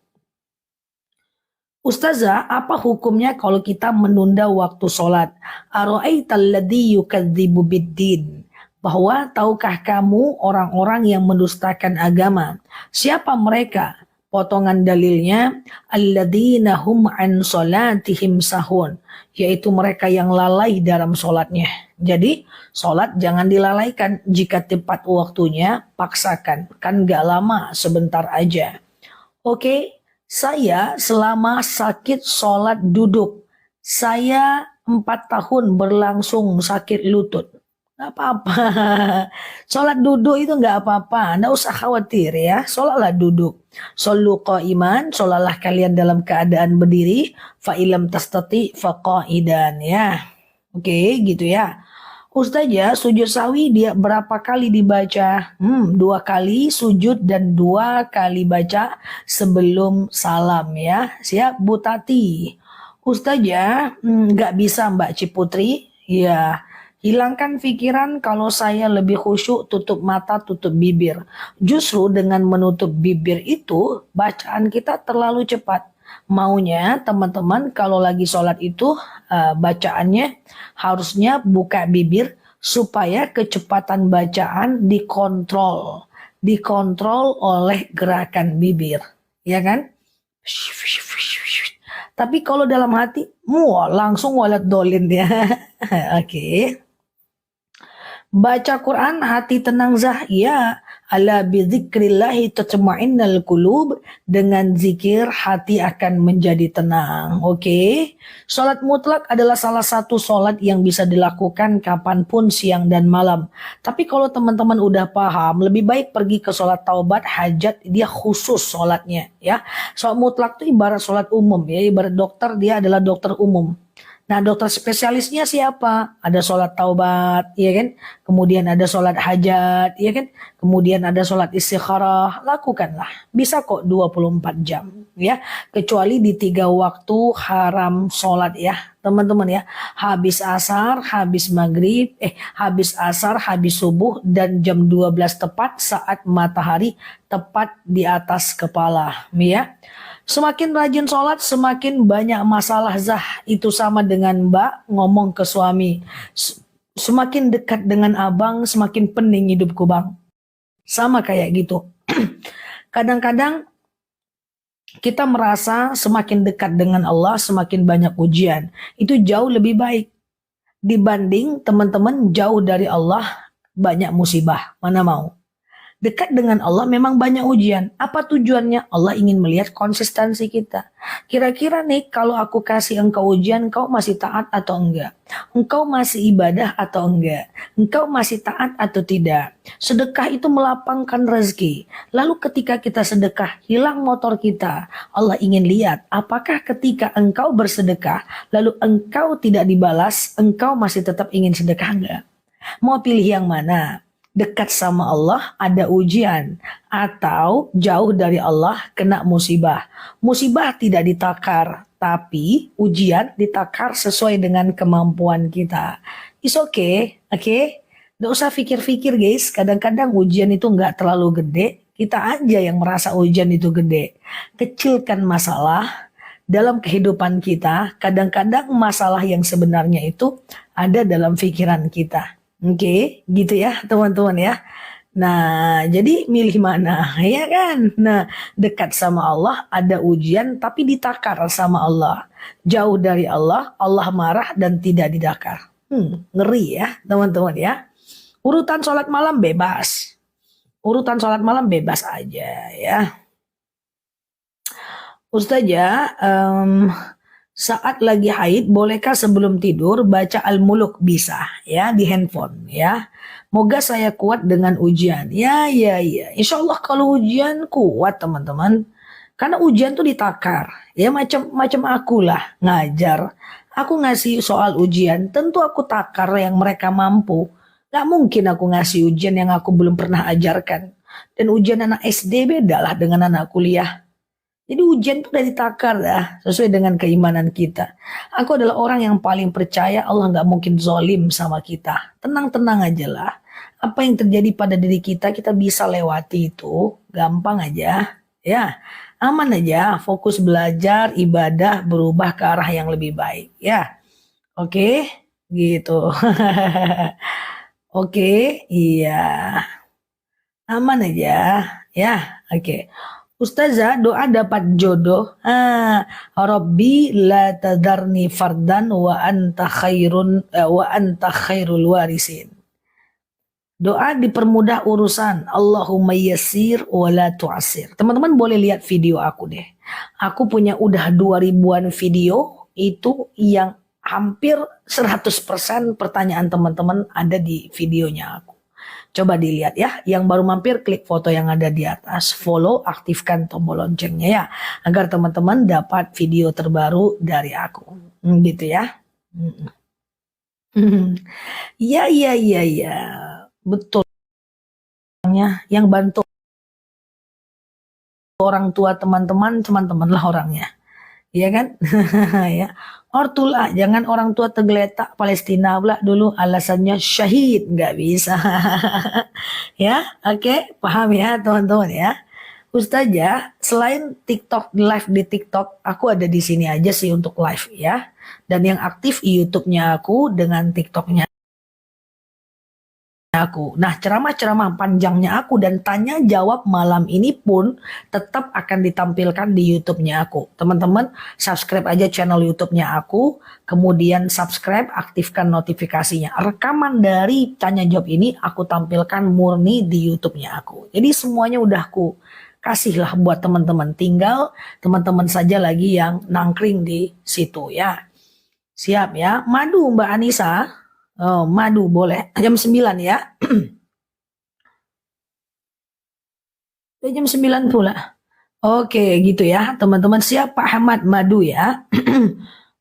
Ustazah, apa hukumnya kalau kita menunda waktu sholat? Ara'aital ladzi yukadzibu biddin. Bahwa tahukah kamu orang-orang yang mendustakan agama? Siapa mereka? Potongan dalilnya, alladzina hum an sholatihim sahun, yaitu mereka yang lalai dalam sholatnya. Jadi sholat jangan dilalaikan, jika tepat waktunya paksakan, kan gak lama, sebentar aja. Oke, saya selama sakit sholat duduk, saya 4 tahun berlangsung sakit lutut. Gak apa-apa. Sholat duduk itu gak apa-apa. Nggak usah khawatir ya. Sholatlah duduk. Shollu qa'iman. Sholatlah kalian dalam keadaan berdiri. Fa'ilam tastati faqa'idan ya. Oke gitu ya. Ustazah, sujud sawi dia berapa kali dibaca? 2 kali sujud dan 2 kali baca sebelum salam ya. Siap Bu Tati. Ustazah, nggak bisa Mbak Ciputri? Ya, hilangkan pikiran kalau saya lebih khusyuk tutup mata, tutup bibir. Justru dengan menutup bibir itu, bacaan kita terlalu cepat. Maunya teman-teman kalau lagi sholat itu bacaannya harusnya buka bibir supaya kecepatan bacaan dikontrol. Dikontrol oleh gerakan bibir. Ya kan? Tapi kalau dalam hati, langsung walat dolin ya. Oke. Baca Quran hati tenang zah, ya. Ala bidzikrillahi tatma'innal qulub, dengan zikir hati akan menjadi tenang. Oke. Salat mutlak adalah salah satu salat yang bisa dilakukan kapanpun, siang dan malam. Tapi kalau teman-teman udah paham, lebih baik pergi ke salat taubat hajat, dia khusus salatnya ya. Salat mutlak itu ibarat salat umum ya, ibarat dokter, dia adalah dokter umum. Nah, dokter spesialisnya siapa? Ada sholat taubat, ya kan? Kemudian ada sholat hajat, ya kan? Kemudian ada sholat istikharah. Lakukanlah. Bisa kok 24 jam, ya. Kecuali di 3 waktu haram sholat ya, teman-teman ya. Habis asar, habis maghrib, habis asar, habis subuh, dan jam 12 tepat saat matahari tepat di atas kepala, ya. Semakin rajin sholat, semakin banyak masalah zah. Itu sama dengan Mbak ngomong ke suami. Semakin dekat dengan abang, semakin pening hidupku bang. Sama kayak gitu. Kadang-kadang kita merasa semakin dekat dengan Allah, semakin banyak ujian. Itu jauh lebih baik. Dibanding teman-teman jauh dari Allah, banyak musibah. Mana mau? Dekat dengan Allah memang banyak ujian. Apa tujuannya? Allah ingin melihat konsistensi kita. Kira-kira nih kalau aku kasih engkau ujian, engkau masih taat atau enggak? Engkau masih ibadah atau enggak? Engkau masih taat atau tidak? Sedekah itu melapangkan rezeki. Lalu ketika kita sedekah, hilang motor kita. Allah ingin lihat apakah ketika engkau bersedekah, lalu engkau tidak dibalas, engkau masih tetap ingin sedekah enggak? Mau pilih yang mana? Dekat sama Allah ada ujian, atau jauh dari Allah kena musibah. Musibah tidak ditakar, tapi ujian ditakar sesuai dengan kemampuan kita. It's okay, oke? Gak usah pikir-pikir guys, kadang-kadang ujian itu gak terlalu gede, kita aja yang merasa ujian itu gede. Kecilkan masalah dalam kehidupan kita, kadang-kadang masalah yang sebenarnya itu ada dalam pikiran kita. Oke, gitu ya teman-teman ya. Nah, jadi milih mana ya kan? Nah, dekat sama Allah ada ujian tapi ditakar sama Allah. Jauh dari Allah, Allah marah dan tidak didakar. Ngeri ya teman-teman ya. Urutan sholat malam bebas. Urutan sholat malam bebas aja ya. Ustazah, saat lagi haid, bolehkah sebelum tidur baca Al-Muluk? Bisa ya di handphone ya. Moga saya kuat dengan ujian. Ya. Insya Allah kalau ujian kuat teman-teman. Karena ujian tuh ditakar. Ya macam aku lah ngajar. Aku ngasih soal ujian, tentu aku takar yang mereka mampu. Gak mungkin aku ngasih ujian yang aku belum pernah ajarkan. Dan ujian anak SD beda lah dengan anak kuliah. Jadi ujian itu udah ditakar dah, sesuai dengan keimanan kita. Aku adalah orang yang paling percaya Allah nggak mungkin zolim sama kita. Tenang-tenang aja lah. Apa yang terjadi pada diri kita, kita bisa lewati itu. Gampang aja. Ya, aman aja. Fokus belajar, ibadah, berubah ke arah yang lebih baik. Ya, oke, gitu. Oke, iya. Aman aja. Ya, oke. Ustazah, doa dapat jodoh. Rabbi la tadarni fardan wa anta khairul warisin. Doa dipermudah urusan. Allahumma yassir wa la tu'assir. Teman-teman boleh lihat video aku deh. Aku punya udah 2000-an video itu yang hampir 100% pertanyaan teman-teman ada di videonya aku. Coba dilihat ya. Yang baru mampir klik foto yang ada di atas. Follow, aktifkan tombol loncengnya ya. Agar teman-teman dapat video terbaru dari aku. Gitu ya. Ya, ya, ya, ya. Betul. Yang bantu orang tua teman-teman lah orangnya. Iya kan? Ya. Ortulah, jangan orang tua tergeletak Palestina pula dulu alasannya syahid, nggak bisa. Ya, oke, paham ya teman-teman ya. Ustazah, selain TikTok live di TikTok, aku ada di sini aja sih untuk live ya. Dan yang aktif YouTube-nya aku dengan TikTok-nya aku. Nah, ceramah-ceramah panjangnya aku dan tanya jawab malam ini pun tetap akan ditampilkan di YouTube-nya aku. Teman-teman, subscribe aja channel YouTube-nya aku, kemudian subscribe, aktifkan notifikasinya. Rekaman dari tanya jawab ini aku tampilkan murni di YouTube-nya aku. Jadi semuanya udah aku kasihlah buat teman-teman. Tinggal teman-teman saja lagi yang nangkring di situ ya. Siap ya. Madu Mbak Anissa. Oh, madu boleh. Jam 9 ya. Jam 9 pula. Oke, gitu ya. Teman-teman siap Pak Ahmad madu ya.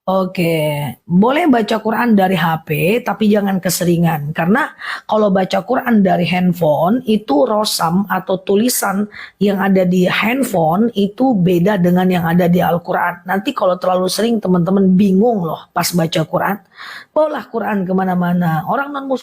Oke, boleh baca Quran dari HP, tapi jangan keseringan. Karena kalau baca Quran dari handphone, itu rosam atau tulisan yang ada di handphone itu beda dengan yang ada di Al-Quran. Nanti kalau terlalu sering teman-teman bingung loh pas baca Quran. Bawalah Quran kemana-mana. Orang non-muslim